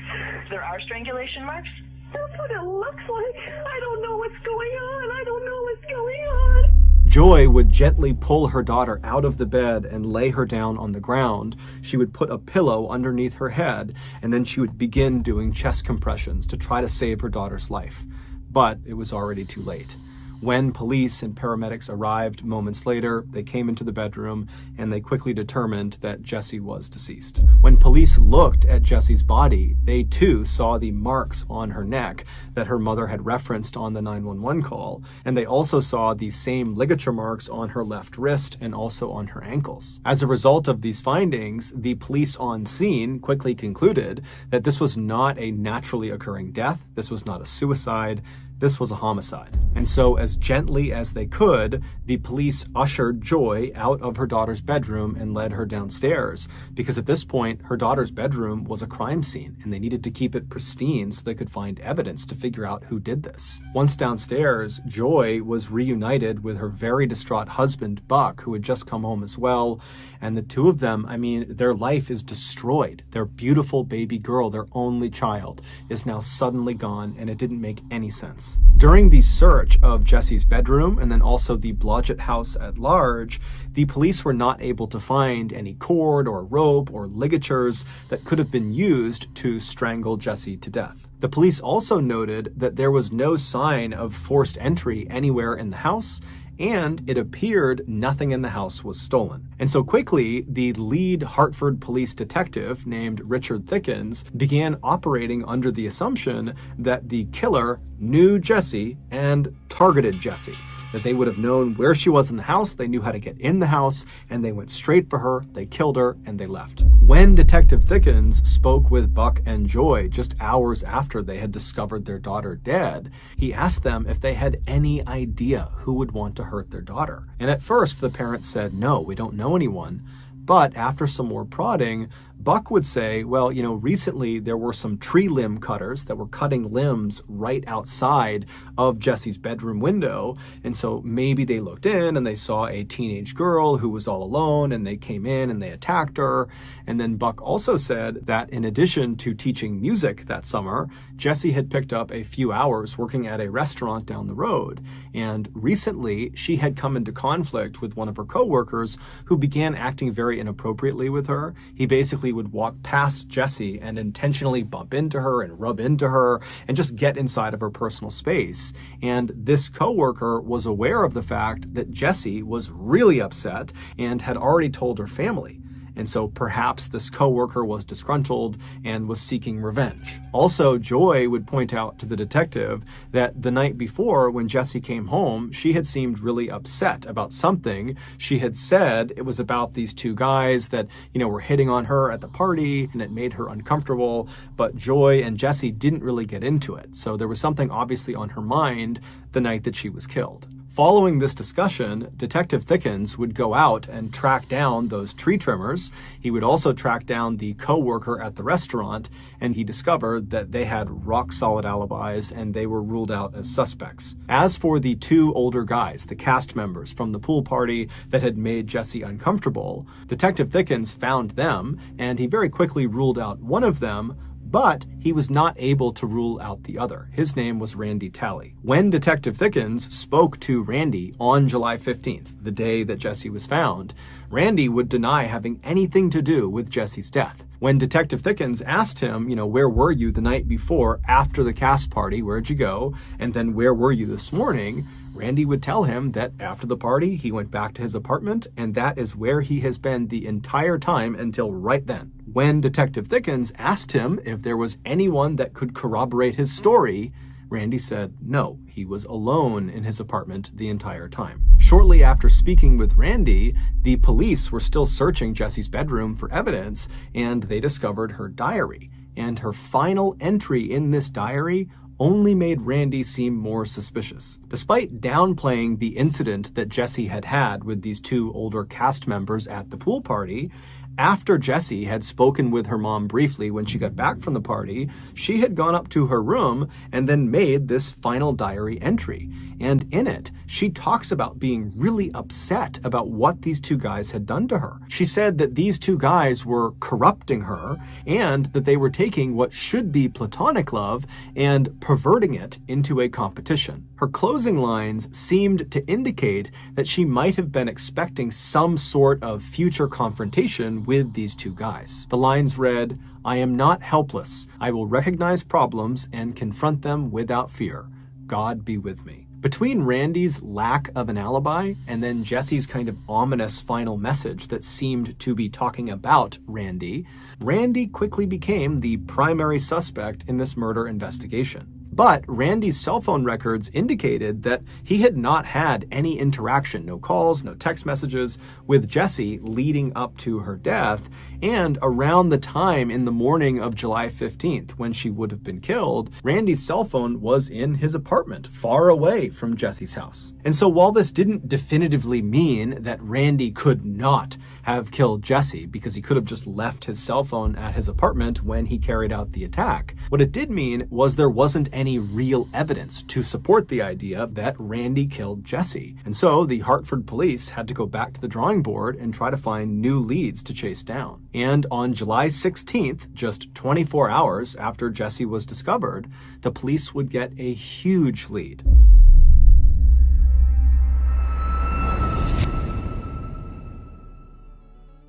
There are strangulation marks? That's what it looks like. I don't know what's going on. I don't know what's going on. Joy would gently pull her daughter out of the bed and lay her down on the ground. She would put a pillow underneath her head, and then she would begin doing chest compressions to try to save her daughter's life. But it was already too late. When police and paramedics arrived moments later, they came into the bedroom and they quickly determined that Jessie was deceased. When police looked at Jessie's body, they too saw the marks on her neck that her mother had referenced on the 911 call, and they also saw the same ligature marks on her left wrist and also on her ankles. As a result of these findings, the police on scene quickly concluded that this was not a naturally occurring death, this was not a suicide, this was a homicide. And so as gently as they could, the police ushered Joy out of her daughter's bedroom and led her downstairs, because at this point, her daughter's bedroom was a crime scene and they needed to keep it pristine so they could find evidence to figure out who did this. Once downstairs, Joy was reunited with her very distraught husband, Buck, who had just come home as well. And the two of them, their life is destroyed. Their beautiful baby girl, their only child, is now suddenly gone, and it didn't make any sense. During the search of Jessie's bedroom and then also the Blodgett house at large, the police were not able to find any cord or rope or ligatures that could have been used to strangle Jessie to death. The police also noted that there was no sign of forced entry anywhere in the house, and it appeared nothing in the house was stolen. And so quickly, the lead Hartford police detective named Richard Thickens began operating under the assumption that the killer knew Jessie and targeted Jessie. That they would have known where she was in the house, they knew how to get in the house, and they went straight for her, they killed her, and they left. When Detective Thickens spoke with Buck and Joy just hours after they had discovered their daughter dead, he asked them if they had any idea who would want to hurt their daughter. And at first, the parents said, no, we don't know anyone. But after some more prodding, Buck would say, well, recently there were some tree limb cutters that were cutting limbs right outside of Jessie's bedroom window. And so maybe they looked in and they saw a teenage girl who was all alone, and they came in and they attacked her. And then Buck also said that in addition to teaching music that summer, Jessie had picked up a few hours working at a restaurant down the road. And recently she had come into conflict with one of her coworkers who began acting very inappropriately with her. He basically would walk past Jessie and intentionally bump into her and rub into her and just get inside of her personal space. And this coworker was aware of the fact that Jessie was really upset and had already told her family. and so perhaps this coworker was disgruntled and was seeking revenge. Also, Joy would point out to the detective that the night before, when Jesse came home, she had seemed really upset about something. She had said it was about these two guys that, were hitting on her at the party, and it made her uncomfortable, but Joy and Jesse didn't really get into it. So there was something obviously on her mind the night that she was killed. Following this discussion, Detective Thickens would go out and track down those tree trimmers. He would also track down the co-worker at the restaurant, and he discovered that they had rock-solid alibis and they were ruled out as suspects. As for the two older guys, the cast members from the pool party that had made Jesse uncomfortable, Detective Thickens found them, and he very quickly ruled out one of them, but he was not able to rule out the other. His name was Randy Talley. When Detective Thickens spoke to Randy on July 15th, the day that Jesse was found, Randy would deny having anything to do with Jesse's death. When Detective Thickens asked him, where were you the night before after the cast party? Where'd you go? And then where were you this morning? Randy would tell him that after the party, he went back to his apartment, and that is where he has been the entire time until right then. When Detective Thickens asked him if there was anyone that could corroborate his story, Randy said no, he was alone in his apartment the entire time. Shortly after speaking with Randy, the police were still searching Jesse's bedroom for evidence, and they discovered her diary. And her final entry in this diary only made Randy seem more suspicious. Despite downplaying the incident that Jesse had had with these two older cast members at the pool party, after Jessie had spoken with her mom briefly when she got back from the party, she had gone up to her room and then made this final diary entry. And in it, she talks about being really upset about what these two guys had done to her. She said that these two guys were corrupting her and that they were taking what should be platonic love and perverting it into a competition. Her closing lines seemed to indicate that she might have been expecting some sort of future confrontation with these two guys. The lines read, "I am not helpless. I will recognize problems and confront them without fear. God be with me." Between Randy's lack of an alibi and then Jesse's kind of ominous final message that seemed to be talking about Randy, Randy quickly became the primary suspect in this murder investigation. But Randy's cell phone records indicated that he had not had any interaction, no calls, no text messages, with Jessie leading up to her death. And around the time in the morning of July 15th, when she would have been killed, Randy's cell phone was in his apartment, far away from Jessie's house. And so while this didn't definitively mean that Randy could not have killed Jessie, because he could have just left his cell phone at his apartment when he carried out the attack, what it did mean was there wasn't any real evidence to support the idea that Randy killed Jessie. And so the Hartford police had to go back to the drawing board and try to find new leads to chase down. And on July 16th, just 24 hours after Jessie was discovered, the police would get a huge lead.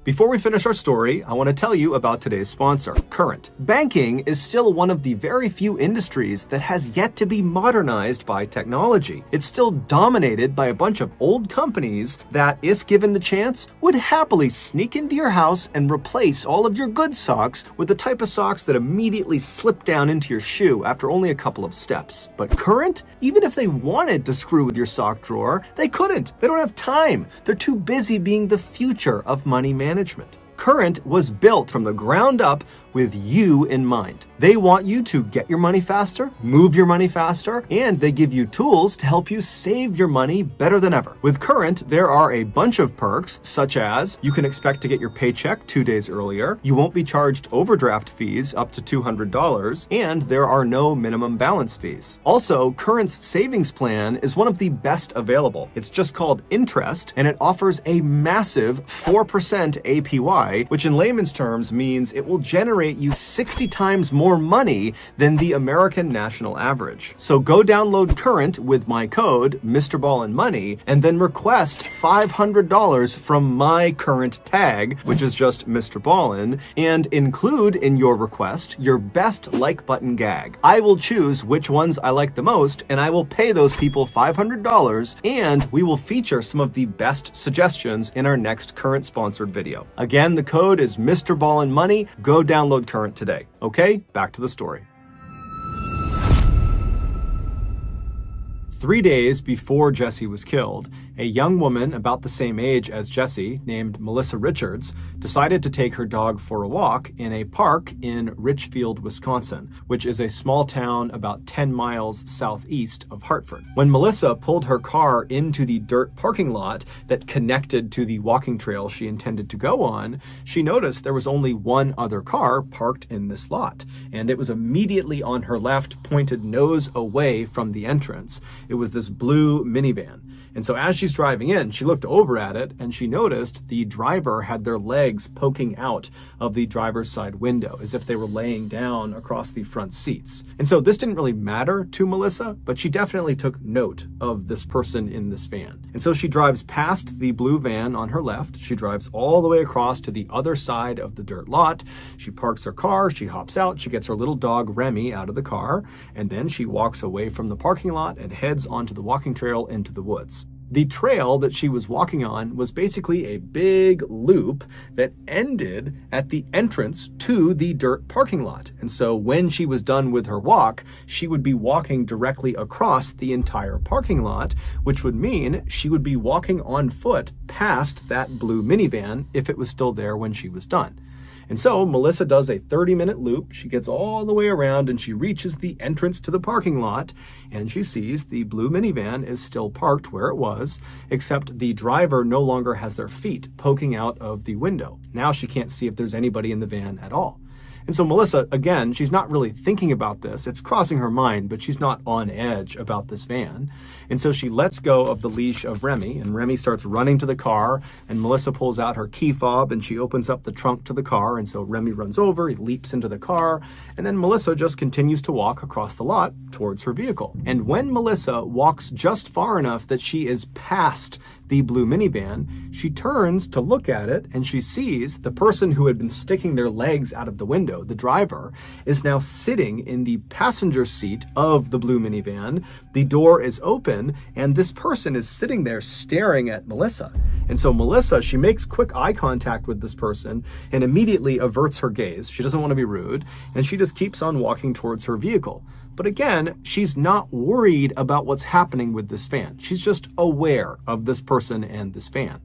Before we finish our story, I want to tell you about today's sponsor, Current. Banking is still one of the very few industries that has yet to be modernized by technology. It's still dominated by a bunch of old companies that, if given the chance, would happily sneak into your house and replace all of your good socks with the type of socks that immediately slip down into your shoe after only a couple of steps. But Current, even if they wanted to screw with your sock drawer, they couldn't. They don't have time. They're too busy being the future of money management. Current was built from the ground up with you in mind. They want you to get your money faster, move your money faster, and they give you tools to help you save your money better than ever. With Current, there are a bunch of perks, such as you can expect to get your paycheck 2 days earlier, you won't be charged overdraft fees up to $200, and there are no minimum balance fees. Also, Current's savings plan is one of the best available. It's just called Interest, and it offers a massive 4% APY, which in layman's terms means it will generate you 60 times more money than the American national average. So go download Current with my code, MrBallenMoney, and then request $500 from my Current tag, which is just MrBallen, and include in your request your best like button gag. I will choose which ones I like the most, and I will pay those people $500, and we will feature some of the best suggestions in our next Current sponsored video. Again, the code is MrBallen Money. Go download Current today. Okay, back to the story. 3 days before Jesse was killed, a young woman about the same age as Jesse, named Melissa Richards, decided to take her dog for a walk in a park in Richfield, Wisconsin, which is a small town about 10 miles southeast of Hartford. When Melissa pulled her car into the dirt parking lot that connected to the walking trail she intended to go on, she noticed there was only one other car parked in this lot, and it was immediately on her left, pointed nose away from the entrance. It was this blue minivan. And so as she's driving in, she looked over at it and she noticed the driver had their legs poking out of the driver's side window as if they were laying down across the front seats. And so this didn't really matter to Melissa, but she definitely took note of this person in this van. And so she drives past the blue van on her left. She drives all the way across to the other side of the dirt lot. She parks her car, she hops out, she gets her little dog Remy out of the car, and then she walks away from the parking lot and heads onto the walking trail into the woods. The trail that she was walking on was basically a big loop that ended at the entrance to the dirt parking lot. And so when she was done with her walk, she would be walking directly across the entire parking lot, which would mean she would be walking on foot past that blue minivan if it was still there when she was done. And so Melissa does a 30-minute loop. She gets all the way around and she reaches the entrance to the parking lot, and she sees the blue minivan is still parked where it was, except the driver no longer has their feet poking out of the window. Now she can't see if there's anybody in the van at all. And so Melissa, again, she's not really thinking about this. It's crossing her mind, but she's not on edge about this van. And so she lets go of the leash of Remy, and Remy starts running to the car, and Melissa pulls out her key fob and she opens up the trunk to the car. And so Remy runs over, he leaps into the car, and then Melissa just continues to walk across the lot towards her vehicle. And when Melissa walks just far enough that she is past the blue minivan, she turns to look at it and she sees the person who had been sticking their legs out of the window, the driver, is now sitting in the passenger seat of the blue minivan. The door is open and this person is sitting there staring at Melissa. And so Melissa, she makes quick eye contact with this person and immediately averts her gaze. She doesn't want to be rude, and she just keeps on walking towards her vehicle. But again, she's not worried about what's happening with this van. She's just aware of this person and this van.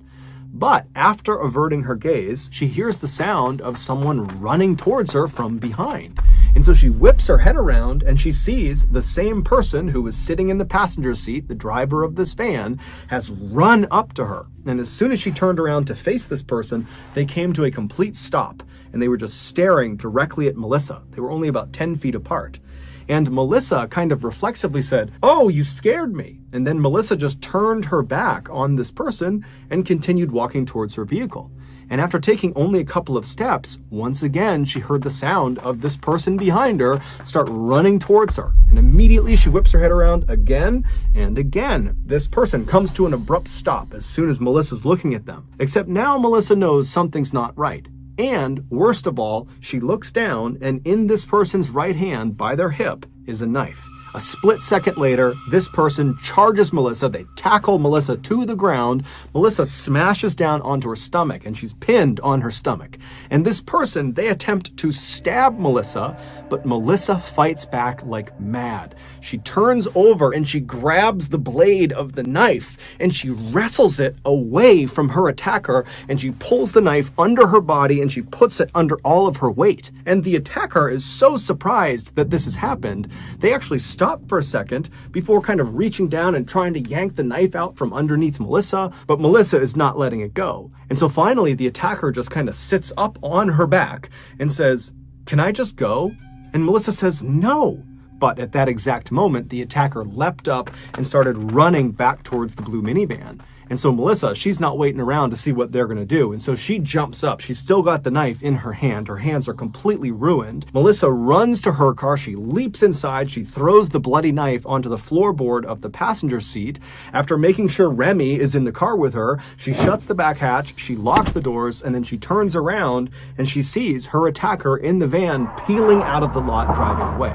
But after averting her gaze, she hears the sound of someone running towards her from behind. And so she whips her head around and she sees the same person who was sitting in the passenger seat, the driver of this van, has run up to her. And as soon as she turned around to face this person, they came to a complete stop and they were just staring directly at Melissa. They were only about 10 feet apart. And Melissa kind of reflexively said, "Oh, you scared me." And then Melissa just turned her back on this person and continued walking towards her vehicle. And after taking only a couple of steps, once again, she heard the sound of this person behind her start running towards her. And immediately she whips her head around again and again. This person comes to an abrupt stop as soon as Melissa's looking at them. Except now Melissa knows something's not right. And worst of all, she looks down and in this person's right hand by their hip is a knife. A split second later, this person charges Melissa. They tackle Melissa to the ground. Melissa smashes down onto her stomach and she's pinned on her stomach. And this person, they attempt to stab Melissa, but Melissa fights back like mad. She turns over and she grabs the blade of the knife and she wrestles it away from her attacker, and she pulls the knife under her body and she puts it under all of her weight. And the attacker is so surprised that this has happened, they actually stop for a second before kind of reaching down and trying to yank the knife out from underneath Melissa, but Melissa is not letting it go. And so finally the attacker just kind of sits up on her back and says, "Can I just go?" And Melissa says, "No." But at that exact moment, the attacker leapt up and started running back towards the blue minivan. And so Melissa, she's not waiting around to see what they're going to do. And so she jumps up. She's still got the knife in her hand. Her hands are completely ruined. Melissa runs to her car. She leaps inside. She throws the bloody knife onto the floorboard of the passenger seat. After making sure Remy is in the car with her, she shuts the back hatch. She locks the doors, and then she turns around and she sees her attacker in the van peeling out of the lot driving away.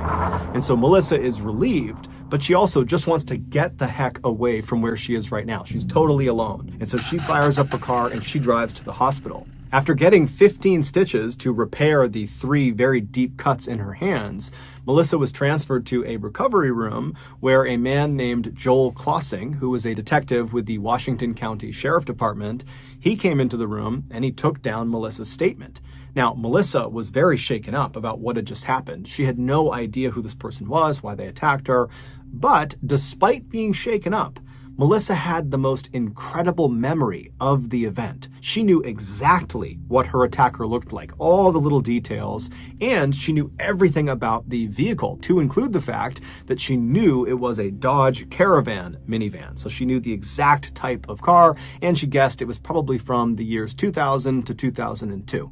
And so Melissa is relieved, but she also just wants to get the heck away from where she is right now. She's totally alone. And so she fires up her car and she drives to the hospital. After getting 15 stitches to repair the 3 very deep cuts in her hands, Melissa was transferred to a recovery room where a man named Joel Klossing, who was a detective with the Washington County Sheriff Department, he came into the room and he took down Melissa's statement. Now, Melissa was very shaken up about what had just happened. She had no idea who this person was, why they attacked her, but despite being shaken up, Melissa had the most incredible memory of the event. She knew exactly what her attacker looked like, all the little details, and she knew everything about the vehicle, to include the fact that she knew it was a Dodge Caravan minivan. So she knew the exact type of car, and she guessed it was probably from the years 2000 to 2002.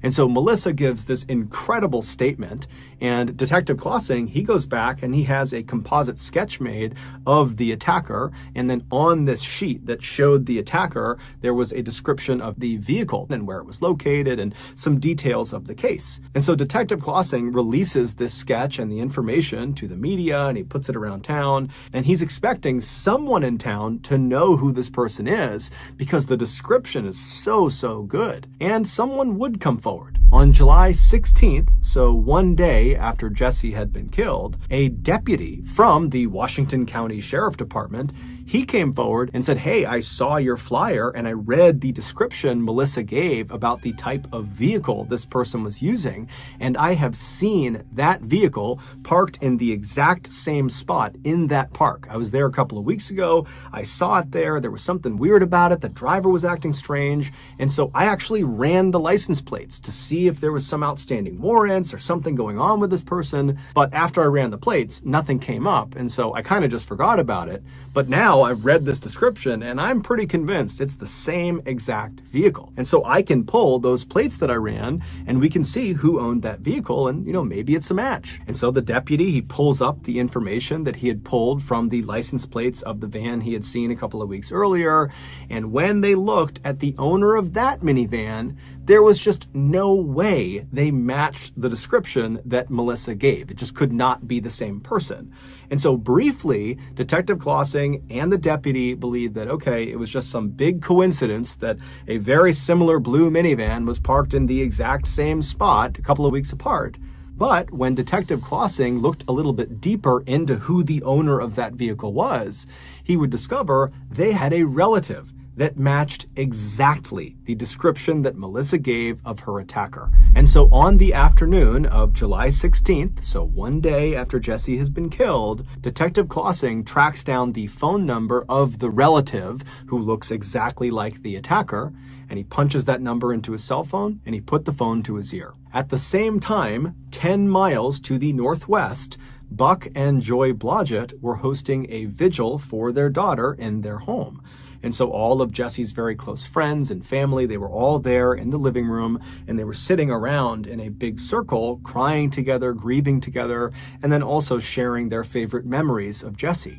And so Melissa gives this incredible statement, and Detective Klossing, he goes back and he has a composite sketch made of the attacker, and then on this sheet that showed the attacker, there was a description of the vehicle and where it was located and some details of the case. And so Detective Klossing releases this sketch and the information to the media, and he puts it around town, and he's expecting someone in town to know who this person is because the description is so good. And someone would come forward. On July 16th, so one day after Jesse had been killed, a deputy from the Washington County Sheriff Department, he came forward and said, "Hey, I saw your flyer and I read the description Melissa gave about the type of vehicle this person was using, and I have seen that vehicle parked in the exact same spot in that park. I was there a couple of weeks ago. I saw it there. There was something weird about it. The driver was acting strange. And so I actually ran the license plates to see if there was some outstanding warrants or something going on with this person. But after I ran the plates, nothing came up. And so I kind of just forgot about it. But now I've read this description and I'm pretty convinced it's the same exact vehicle. And so I can pull those plates that I ran and we can see who owned that vehicle, and maybe it's a match." And so the deputy, he pulls up the information that he had pulled from the license plates of the van he had seen a couple of weeks earlier. And when they looked at the owner of that minivan, there was just no way they matched the description that Melissa gave. It just could not be the same person. And so briefly, Detective Klossing and the deputy believed that, okay, it was just some big coincidence that a very similar blue minivan was parked in the exact same spot a couple of weeks apart. But when Detective Klossing looked a little bit deeper into who the owner of that vehicle was, he would discover they had a relative that matched exactly the description that Melissa gave of her attacker. And so on the afternoon of July 16th, so one day after Jesse has been killed, Detective Klossing tracks down the phone number of the relative who looks exactly like the attacker, and he punches that number into his cell phone and he put the phone to his ear. At the same time, 10 miles to the northwest, Buck and Joy Blodgett were hosting a vigil for their daughter in their home. And so all of Jesse's very close friends and family, they were all there in the living room, and they were sitting around in a big circle, crying together, grieving together, and then also sharing their favorite memories of Jesse.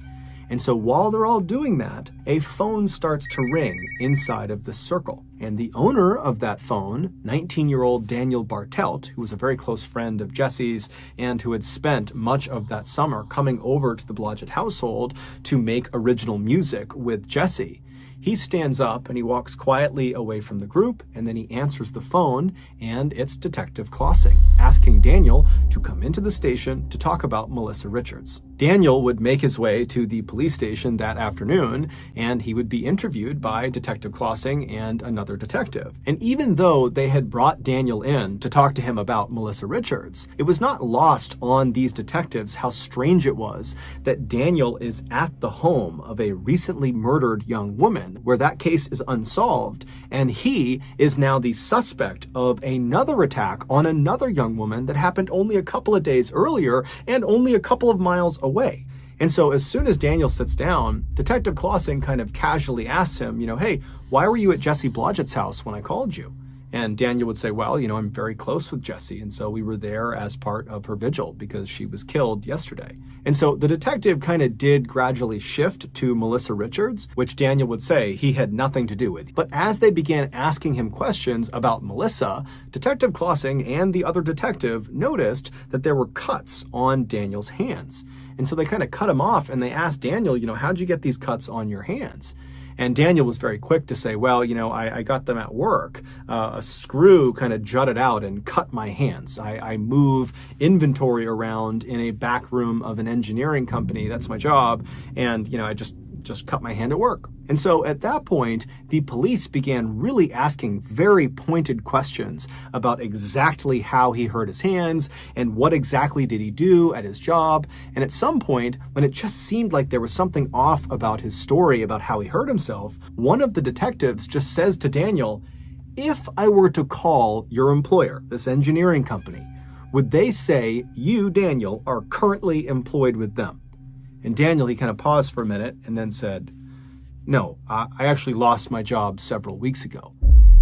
And so while they're all doing that, a phone starts to ring inside of the circle. And the owner of that phone, 19-year-old Daniel Bartelt, who was a very close friend of Jesse's and who had spent much of that summer coming over to the Blodgett household to make original music with Jesse, he stands up and he walks quietly away from the group, and then he answers the phone, and it's Detective Klossing asking Daniel to come into the station to talk about Melissa Richards. Daniel would make his way to the police station that afternoon, and he would be interviewed by Detective Klossing and another detective. And even though they had brought Daniel in to talk to him about Melissa Richards, it was not lost on these detectives how strange it was that Daniel is at the home of a recently murdered young woman where that case is unsolved, and he is now the suspect of another attack on another young woman that happened only a couple of days earlier and only a couple of miles away. And so as soon as Daniel sits down, Detective Klossing kind of casually asks him, "Hey, why were you at Jesse Blodgett's house when I called you?" And Daniel would say, "Well, I'm very close with Jesse, and so we were there as part of her vigil because she was killed yesterday." And so the detective kind of did gradually shift to Melissa Richards, which Daniel would say he had nothing to do with. But as they began asking him questions about Melissa, Detective Klossing and the other detective noticed that there were cuts on Daniel's hands. And so they kind of cut him off and they asked Daniel, "How'd you get these cuts on your hands?" And Daniel was very quick to say, well, I got them at work. A screw kind of jutted out and cut my hands. I move inventory around in a back room of an engineering company. That's my job. And, I just cut my hand at work. And so at that point, the police began really asking very pointed questions about exactly how he hurt his hands and what exactly did he do at his job. And at some point, when it just seemed like there was something off about his story about how he hurt himself, one of the detectives just says to Daniel, if I were to call your employer, this engineering company, would they say you, Daniel, are currently employed with them? And Daniel, he kind of paused for a minute and then said, no, I actually lost my job several weeks ago.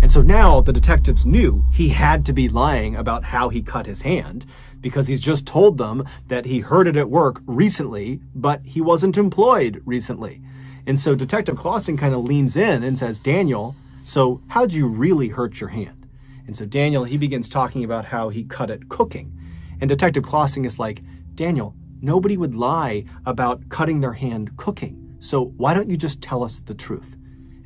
And so now the detectives knew he had to be lying about how he cut his hand because he's just told them that he hurt it at work recently, but he wasn't employed recently. And so Detective Clausing kind of leans in and says, Daniel, so how'd you really hurt your hand? And so Daniel, he begins talking about how he cut it cooking. And Detective Clausing is like, Daniel, nobody would lie about cutting their hand cooking. So why don't you just tell us the truth?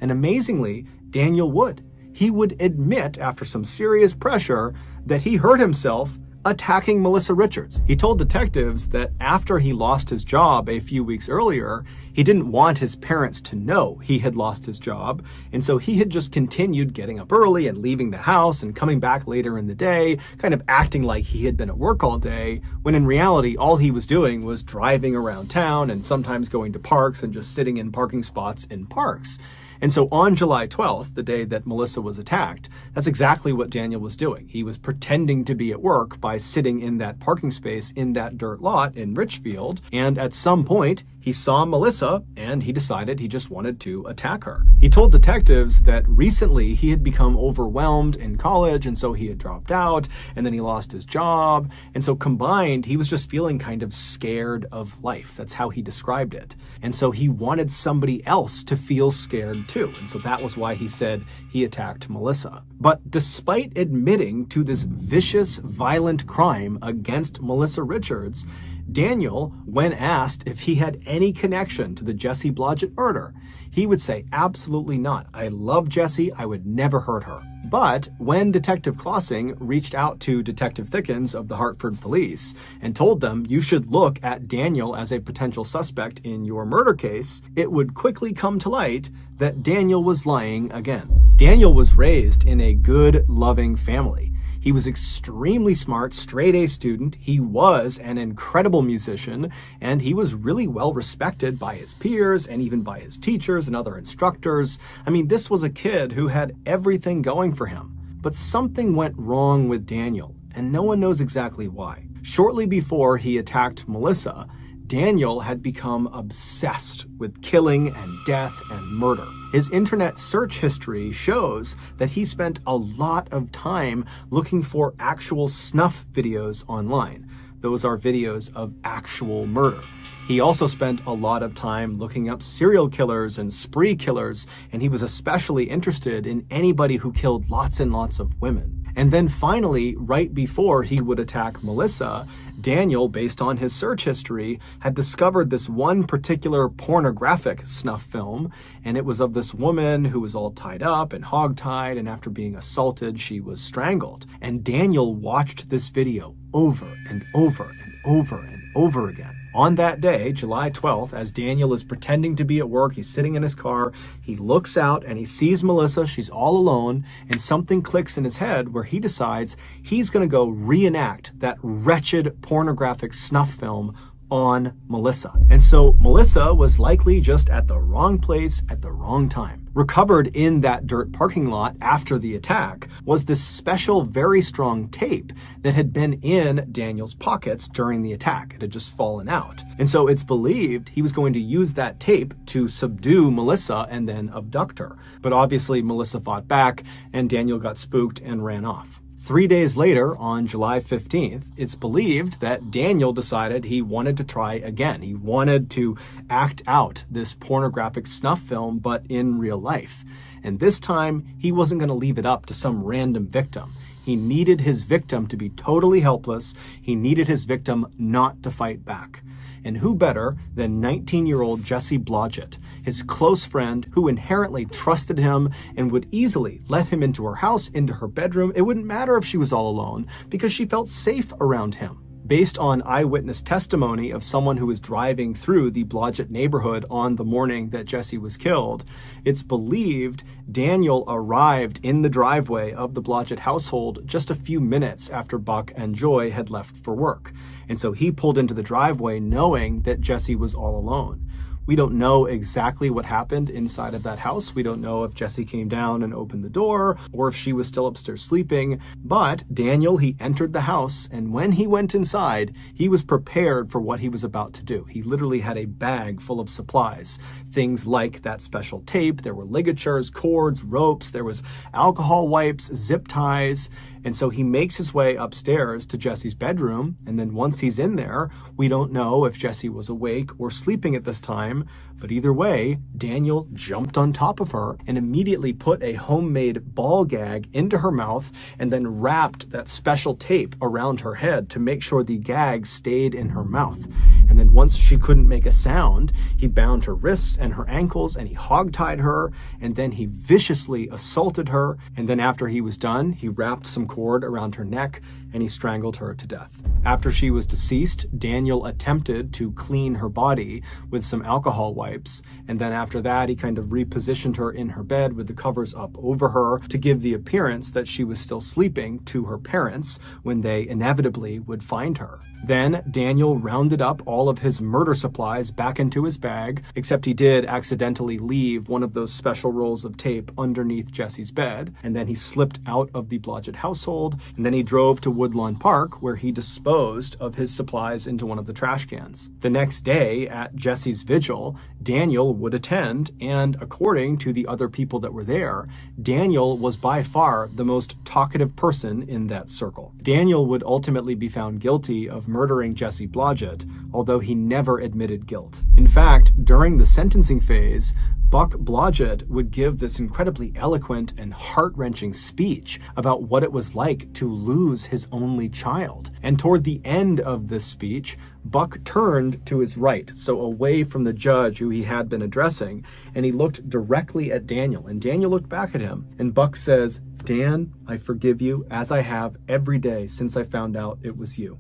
And amazingly, Daniel would. He would admit, after some serious pressure, that he hurt himself attacking Melissa Richards. He told detectives that after he lost his job a few weeks earlier, he didn't want his parents to know he had lost his job, and so he had just continued getting up early and leaving the house and coming back later in the day, kind of acting like he had been at work all day, when in reality all he was doing was driving around town and sometimes going to parks and just sitting in parking spots in parks. And so on July 12th, the day that Melissa was attacked, that's exactly what Daniel was doing. He was pretending to be at work by sitting in that parking space in that dirt lot in Richfield. And at some point, he saw Melissa and he decided he just wanted to attack her. He told detectives that recently he had become overwhelmed in college, and so he had dropped out, and then he lost his job. And so combined, he was just feeling kind of scared of life. That's how he described it. And so he wanted somebody else to feel scared too. And so that was why he said he attacked Melissa. But despite admitting to this vicious, violent crime against Melissa Richards, Daniel, when asked if he had any connection to the Jessie Blodgett murder, he would say, absolutely not. I love Jessie. I would never hurt her. But when Detective Clausing reached out to Detective Thickens of the Hartford Police and told them you should look at Daniel as a potential suspect in your murder case, it would quickly come to light that Daniel was lying again. Daniel was raised in a good, loving family. He was extremely smart, straight-A student. He was an incredible musician, and he was really well respected by his peers and even by his teachers and other instructors. I mean, this was a kid who had everything going for him. But something went wrong with Daniel, and no one knows exactly why. Shortly before he attacked Melissa, Daniel had become obsessed with killing and death and murder. His internet search history shows that he spent a lot of time looking for actual snuff videos online. Those are videos of actual murder. He also spent a lot of time looking up serial killers and spree killers, and he was especially interested in anybody who killed lots and lots of women. And then finally, right before he would attack Melissa, Daniel, based on his search history, had discovered this one particular pornographic snuff film, and it was of this woman who was all tied up and hogtied, and after being assaulted, she was strangled. And Daniel watched this video over and over and over and over again. On that day, July 12th, as Daniel is pretending to be at work, he's sitting in his car, he looks out and he sees Melissa, she's all alone, and something clicks in his head where he decides he's going to go reenact that wretched pornographic snuff film on Melissa. And so Melissa was likely just at the wrong place at the wrong time. Recovered in that dirt parking lot after the attack was this special, very strong tape that had been in Daniel's pockets during the attack. It had just fallen out. And so it's believed he was going to use that tape to subdue Melissa and then abduct her. But obviously Melissa fought back and Daniel got spooked and ran off. 3 days later, on July 15th, it's believed that Daniel decided he wanted to try again. He wanted to act out this pornographic snuff film, but in real life. And this time, he wasn't going to leave it up to some random victim. He needed his victim to be totally helpless. He needed his victim not to fight back. And who better than 19-year-old Jesse Blodgett, his close friend who inherently trusted him and would easily let him into her house, into her bedroom. It wouldn't matter if she was all alone because she felt safe around him. Based on eyewitness testimony of someone who was driving through the Blodgett neighborhood on the morning that Jesse was killed, it's believed Daniel arrived in the driveway of the Blodgett household just a few minutes after Buck and Joy had left for work. And so he pulled into the driveway knowing that Jesse was all alone. We don't know exactly what happened inside of that house. We don't know if Jesse came down and opened the door or if she was still upstairs sleeping. But Daniel, he entered the house, and when he went inside, he was prepared for what he was about to do. He literally had a bag full of supplies. Things like that special tape, there were ligatures, cords, ropes, there was alcohol wipes, zip ties. And so he makes his way upstairs to Jesse's bedroom, and then once he's in there, we don't know if Jesse was awake or sleeping at this time, but either way, Daniel jumped on top of her and immediately put a homemade ball gag into her mouth and then wrapped that special tape around her head to make sure the gag stayed in her mouth. And then once she couldn't make a sound, he bound her wrists and her ankles and he hogtied her, and then he viciously assaulted her, and then after he was done, he wrapped some cord around her neck and he strangled her to death. After she was deceased, Daniel attempted to clean her body with some alcohol wipes, and then after that he kind of repositioned her in her bed with the covers up over her to give the appearance that she was still sleeping to her parents when they inevitably would find her. Then Daniel rounded up all of his murder supplies back into his bag, except he did accidentally leave one of those special rolls of tape underneath Jesse's bed, and then he slipped out of the Blodgett household, and then he drove to Woodlawn Park where he disposed of his supplies into one of the trash cans. The next day at Jesse's vigil, Daniel would attend, and according to the other people that were there, Daniel was by far the most talkative person in that circle. Daniel would ultimately be found guilty of murdering Jesse Blodgett, although he never admitted guilt. In fact, during the sentencing phase, Buck Blodgett would give this incredibly eloquent and heart-wrenching speech about what it was like to lose his only child. And toward the end of this speech, Buck turned to his right, so away from the judge who he had been addressing, and he looked directly at Daniel, and Daniel looked back at him, and Buck says, "Dan, I forgive you as I have every day since I found out it was you."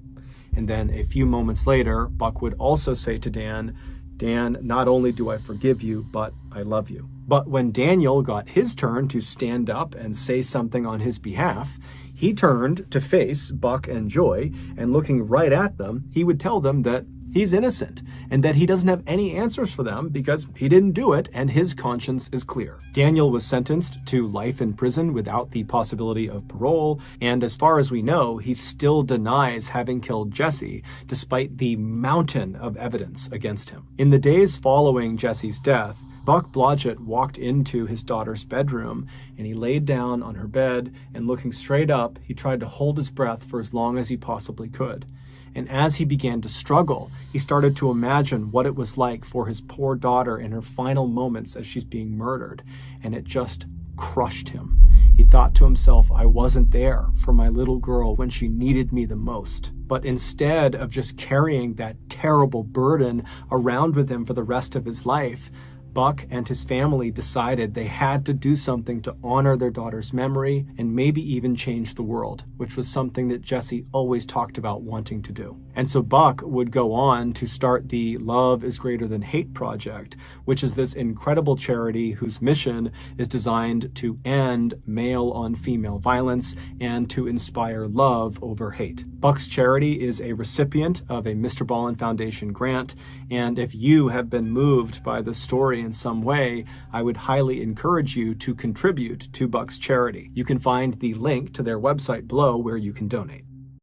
And then a few moments later, Buck would also say to Dan, "Dan, not only do I forgive you, but I love you." But when Daniel got his turn to stand up and say something on his behalf, he turned to face Buck and Joy, and looking right at them, he would tell them that he's innocent and that he doesn't have any answers for them because he didn't do it and his conscience is clear. Daniel was sentenced to life in prison without the possibility of parole, and as far as we know, he still denies having killed Jesse despite the mountain of evidence against him. In the days following Jesse's death, Buck Blodgett walked into his daughter's bedroom and he laid down on her bed, and looking straight up, he tried to hold his breath for as long as he possibly could. And as he began to struggle, he started to imagine what it was like for his poor daughter in her final moments as she's being murdered, and it just crushed him. He thought to himself, I wasn't there for my little girl when she needed me the most. But instead of just carrying that terrible burden around with him for the rest of his life, Buck and his family decided they had to do something to honor their daughter's memory and maybe even change the world, which was something that Jesse always talked about wanting to do. And so Buck would go on to start the Love is Greater Than Hate project, which is this incredible charity whose mission is designed to end male-on-female violence and to inspire love over hate. Buck's charity is a recipient of a MrBallen Foundation grant, and if you have been moved by the story in some way, I would highly encourage you to contribute to Buck's charity. You can find the link to their website below where you can donate.